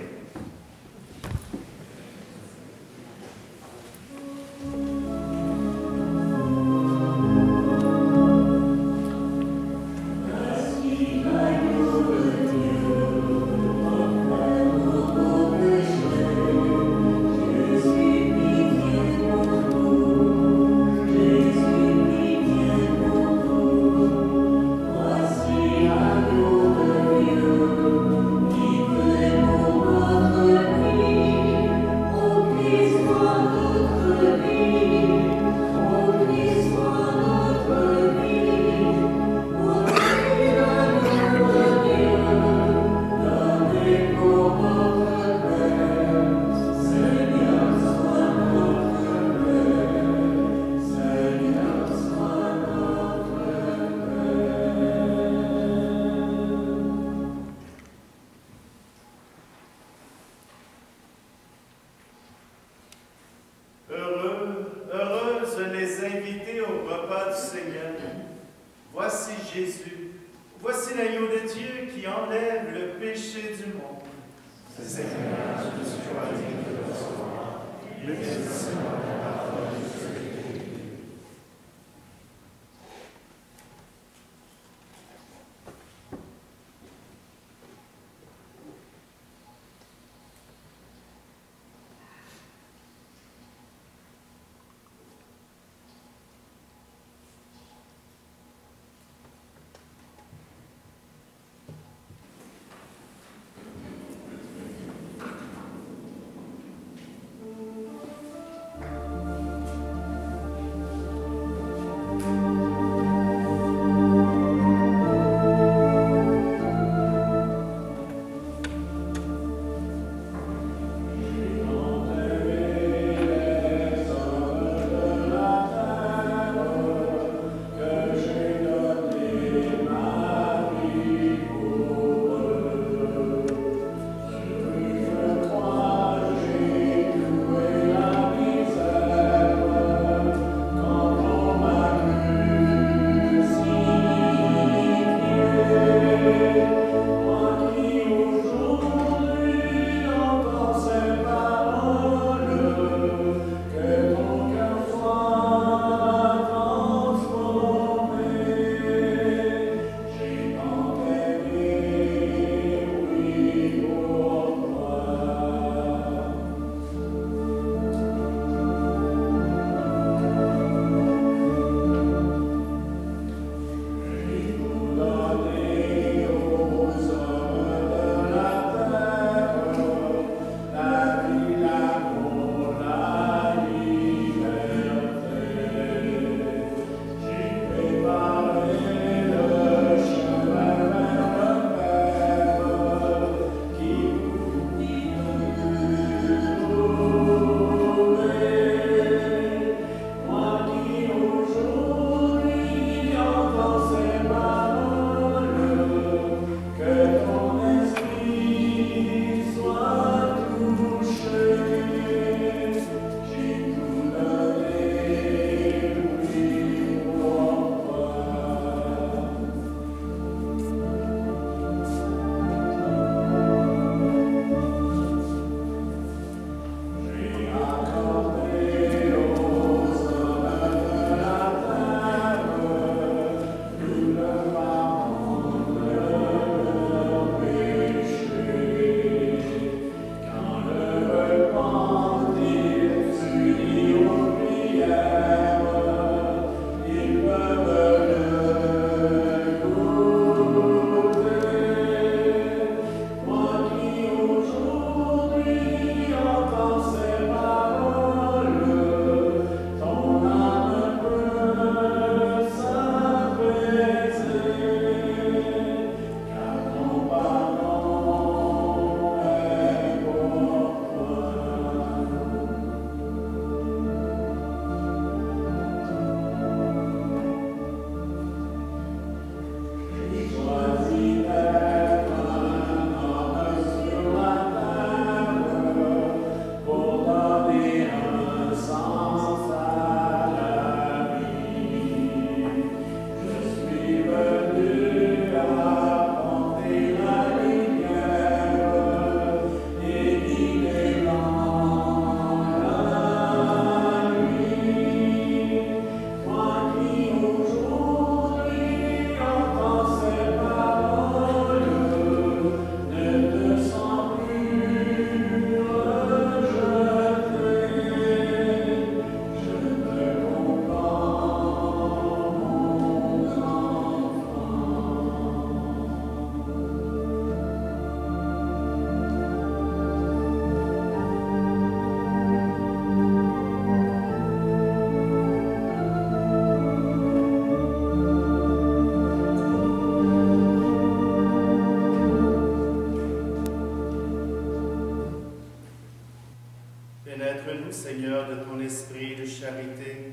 remplis-nous, Seigneur, de ton esprit de charité,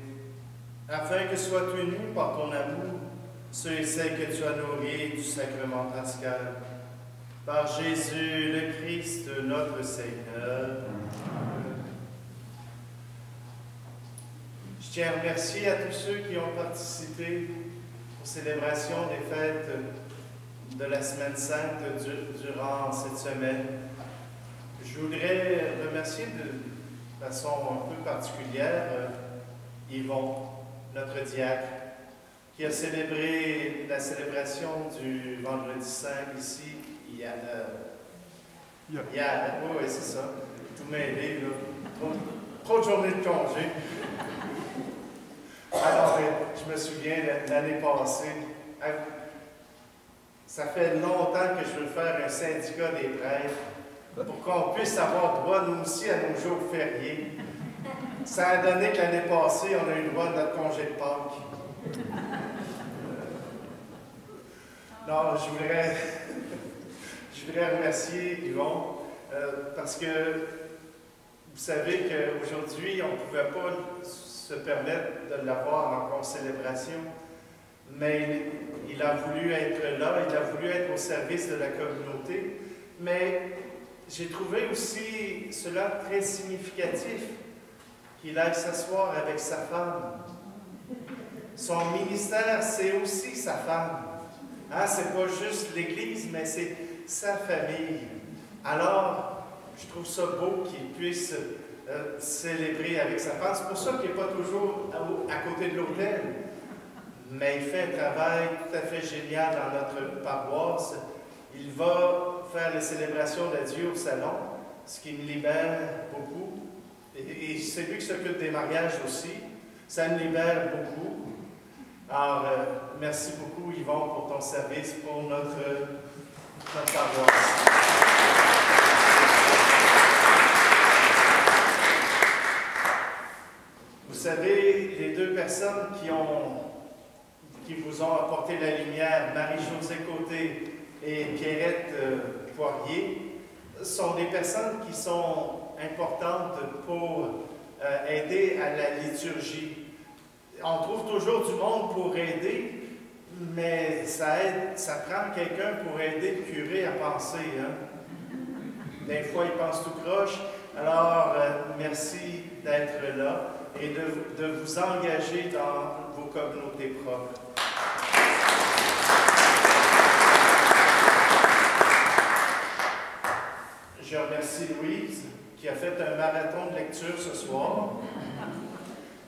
afin que soient unis par ton amour ceux et celles que tu as nourris du sacrement pascal. Par Jésus le Christ, notre Seigneur. Je tiens à remercier à tous ceux qui ont participé aux célébrations des fêtes de la Semaine Sainte durant cette semaine. Je voudrais remercier de façon un peu particulière Yvon, notre diacre, qui a célébré la célébration du Vendredi Saint ici, hier. Oui, c'est ça. Tout mêlé, là. Trop de journées de congé. Alors, je me souviens, l'année passée, ça fait longtemps que je veux faire un syndicat des prêtres pour qu'on puisse avoir droit, nous aussi, à nos jours fériés. Ça a donné que l'année passée, on a eu droit à notre congé de Pâques. Non, je voudrais remercier Yvon parce que vous savez qu'aujourd'hui, on ne pouvait pas se permettre de l'avoir en célébration, mais il a voulu être là, il a voulu être au service de la communauté, mais j'ai trouvé aussi cela très significatif, qu'il aille s'asseoir avec sa femme. Son ministère, c'est aussi sa femme. Hein, c'est pas juste l'Église, mais c'est sa famille. Alors, je trouve ça beau qu'il puisse célébrer avec sa femme. C'est pour ça qu'il n'est pas toujours à côté de l'autel. Mais il fait un travail tout à fait génial dans notre paroisse. Il va faire les célébrations d'adieu au salon, ce qui me libère beaucoup. Et c'est lui qui s'occupe des mariages aussi. Ça me libère beaucoup. Alors, merci beaucoup, Yvon, pour ton service pour notre paroisse. Vous savez, les deux personnes qui vous ont apporté la lumière, Marie-Josée Côté et Pierrette Poirier, sont des personnes qui sont importantes pour aider à la liturgie. On trouve toujours du monde pour aider, mais ça prend quelqu'un pour aider le curé à penser. Hein? Des fois, il pense tout croche. Alors, merci d'être là et de vous engager dans vos communautés propres. Je remercie Louise, qui a fait un marathon de lecture ce soir.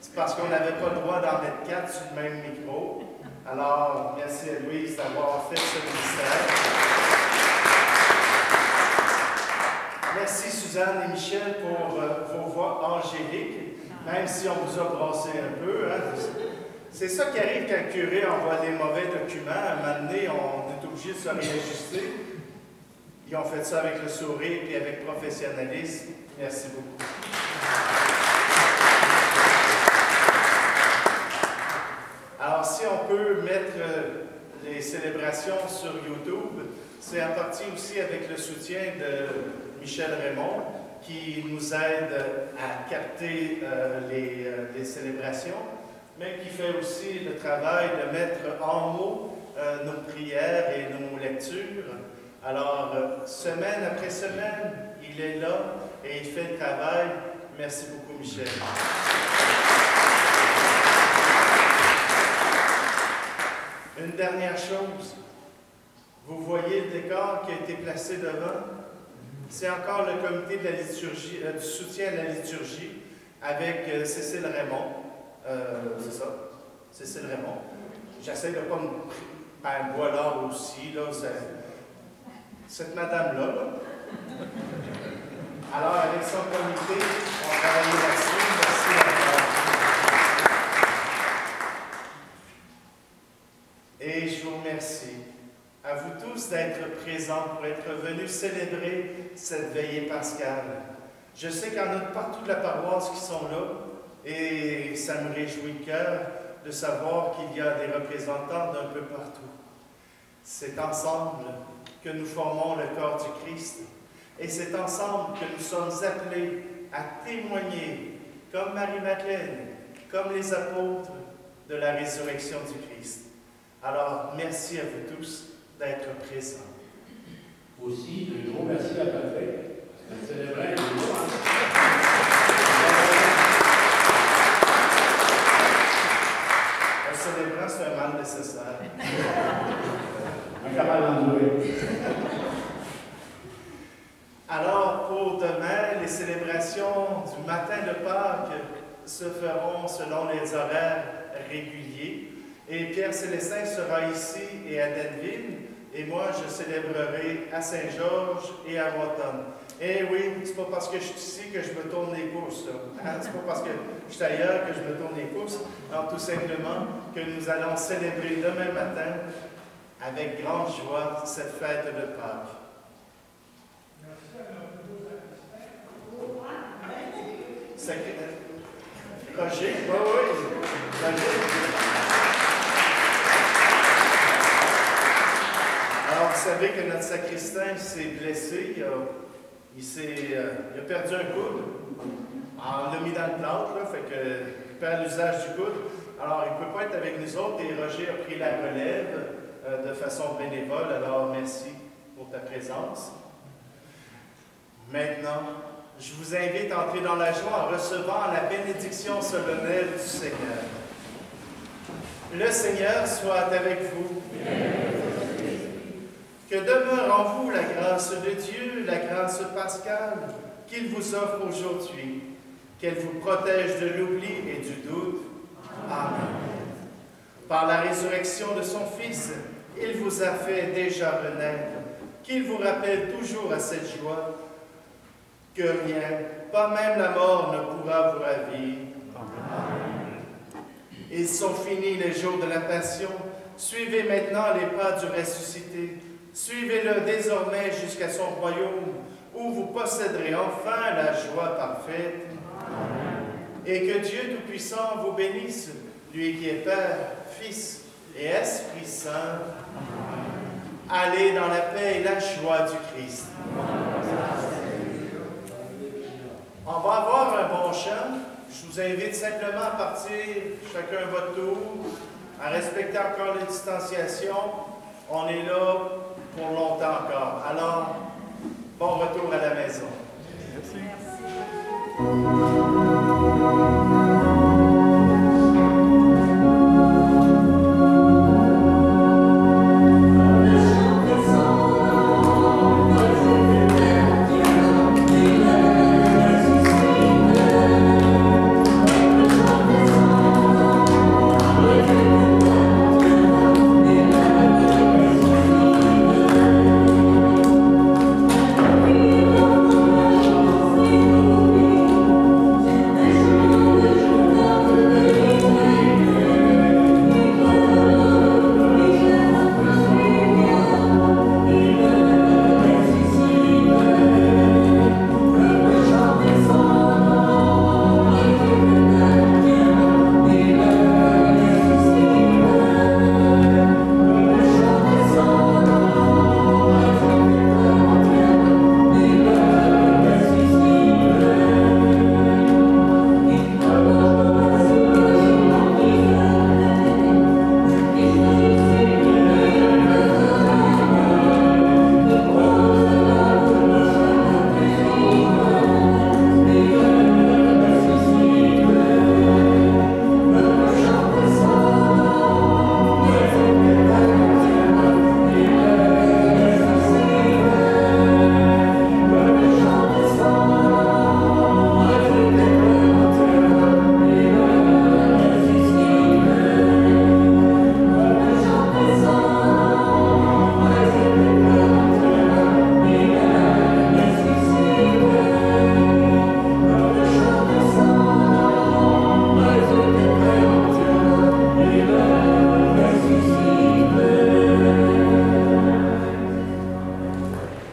C'est parce qu'on n'avait pas le droit d'en mettre 4 sur le même micro. Alors, merci à Louise d'avoir fait ce ministère. Merci Suzanne et Michel pour vos voix angéliques, même si on vous a brassé un peu. Hein. C'est ça qui arrive quand le curé envoie des mauvais documents. À un moment donné, on est obligé de se réajuster. Ils ont fait ça avec le sourire et avec professionnalisme. Merci beaucoup. Alors, si on peut mettre les célébrations sur YouTube, c'est en partie aussi avec le soutien de Michel Raymond, qui nous aide à capter les célébrations, mais qui fait aussi le travail de mettre en mots nos prières et nos lectures. Alors, semaine après semaine, il est là et il fait le travail. Merci beaucoup, Michel. Une dernière chose, vous voyez le décor qui a été placé devant? C'est encore le comité de la liturgie, du soutien à la liturgie avec Cécile Raymond. C'est ça, Cécile Raymond. J'essaie de ne pas me... Ben, voilà aussi, là, cette madame-là. Là. Alors, avec son comité, on travaille là-dessus. Merci à Et je vous remercie, à vous tous, d'être présents pour être venus célébrer cette veillée pascale. Je sais qu'il y en a partout de la paroisse qui sont là, et ça me réjouit le cœur de savoir qu'il y a des représentants d'un peu partout. C'est ensemble que nous formons le corps du Christ, et c'est ensemble que nous sommes appelés à témoigner, comme Marie-Madeleine, comme les apôtres, de la résurrection du Christ. Alors, merci à vous tous d'être présents. Aussi, un gros merci à Patrick, parce qu'elle célébrait le jour. Un célébrant, c'est un mal nécessaire. Incapable d'endurer. Alors, pour demain, les célébrations du matin de Pâques se feront selon les horaires réguliers. Et Pierre Célestin sera ici et à Denville, et moi, je célébrerai à Saint-Georges et à Waton. Et oui, c'est pas parce que je suis ici que je me tourne les pouces. Hein? C'est pas parce que je suis ailleurs que je me tourne les pouces. Alors, tout simplement que nous allons célébrer demain matin avec grande joie cette fête de Pâques. Roger, oui, Roger. Alors, vous savez que notre sacristain s'est blessé, il a perdu un coude. Alors, on l'a mis dans le plâtre, là, fait qu'il perd l'usage du coude. Alors, il ne peut pas être avec nous autres et Roger a pris la relève de façon bénévole. Alors, merci pour ta présence. Maintenant, je vous invite à entrer dans la joie en recevant la bénédiction solennelle du Seigneur. Le Seigneur soit avec vous. Que demeure en vous la grâce de Dieu, la grâce pascale qu'il vous offre aujourd'hui, qu'elle vous protège de l'oubli et du doute. Amen. Par la résurrection de son Fils, il vous a fait déjà renaître, qu'il vous rappelle toujours à cette joie, que rien, pas même la mort, ne pourra vous ravir. Amen. Ils sont finis les jours de la passion. Suivez maintenant les pas du ressuscité. Suivez-le désormais jusqu'à son royaume, où vous posséderez enfin la joie parfaite. Amen. Et que Dieu Tout-Puissant vous bénisse, lui qui est Père, Fils et Esprit Saint. Amen. Allez dans la paix et la joie du Christ. Amen. On va avoir un bon chant. Je vous invite simplement à partir, chacun votre tour, à respecter encore les distanciations. On est là pour longtemps encore. Alors, bon retour à la maison. Merci. Merci.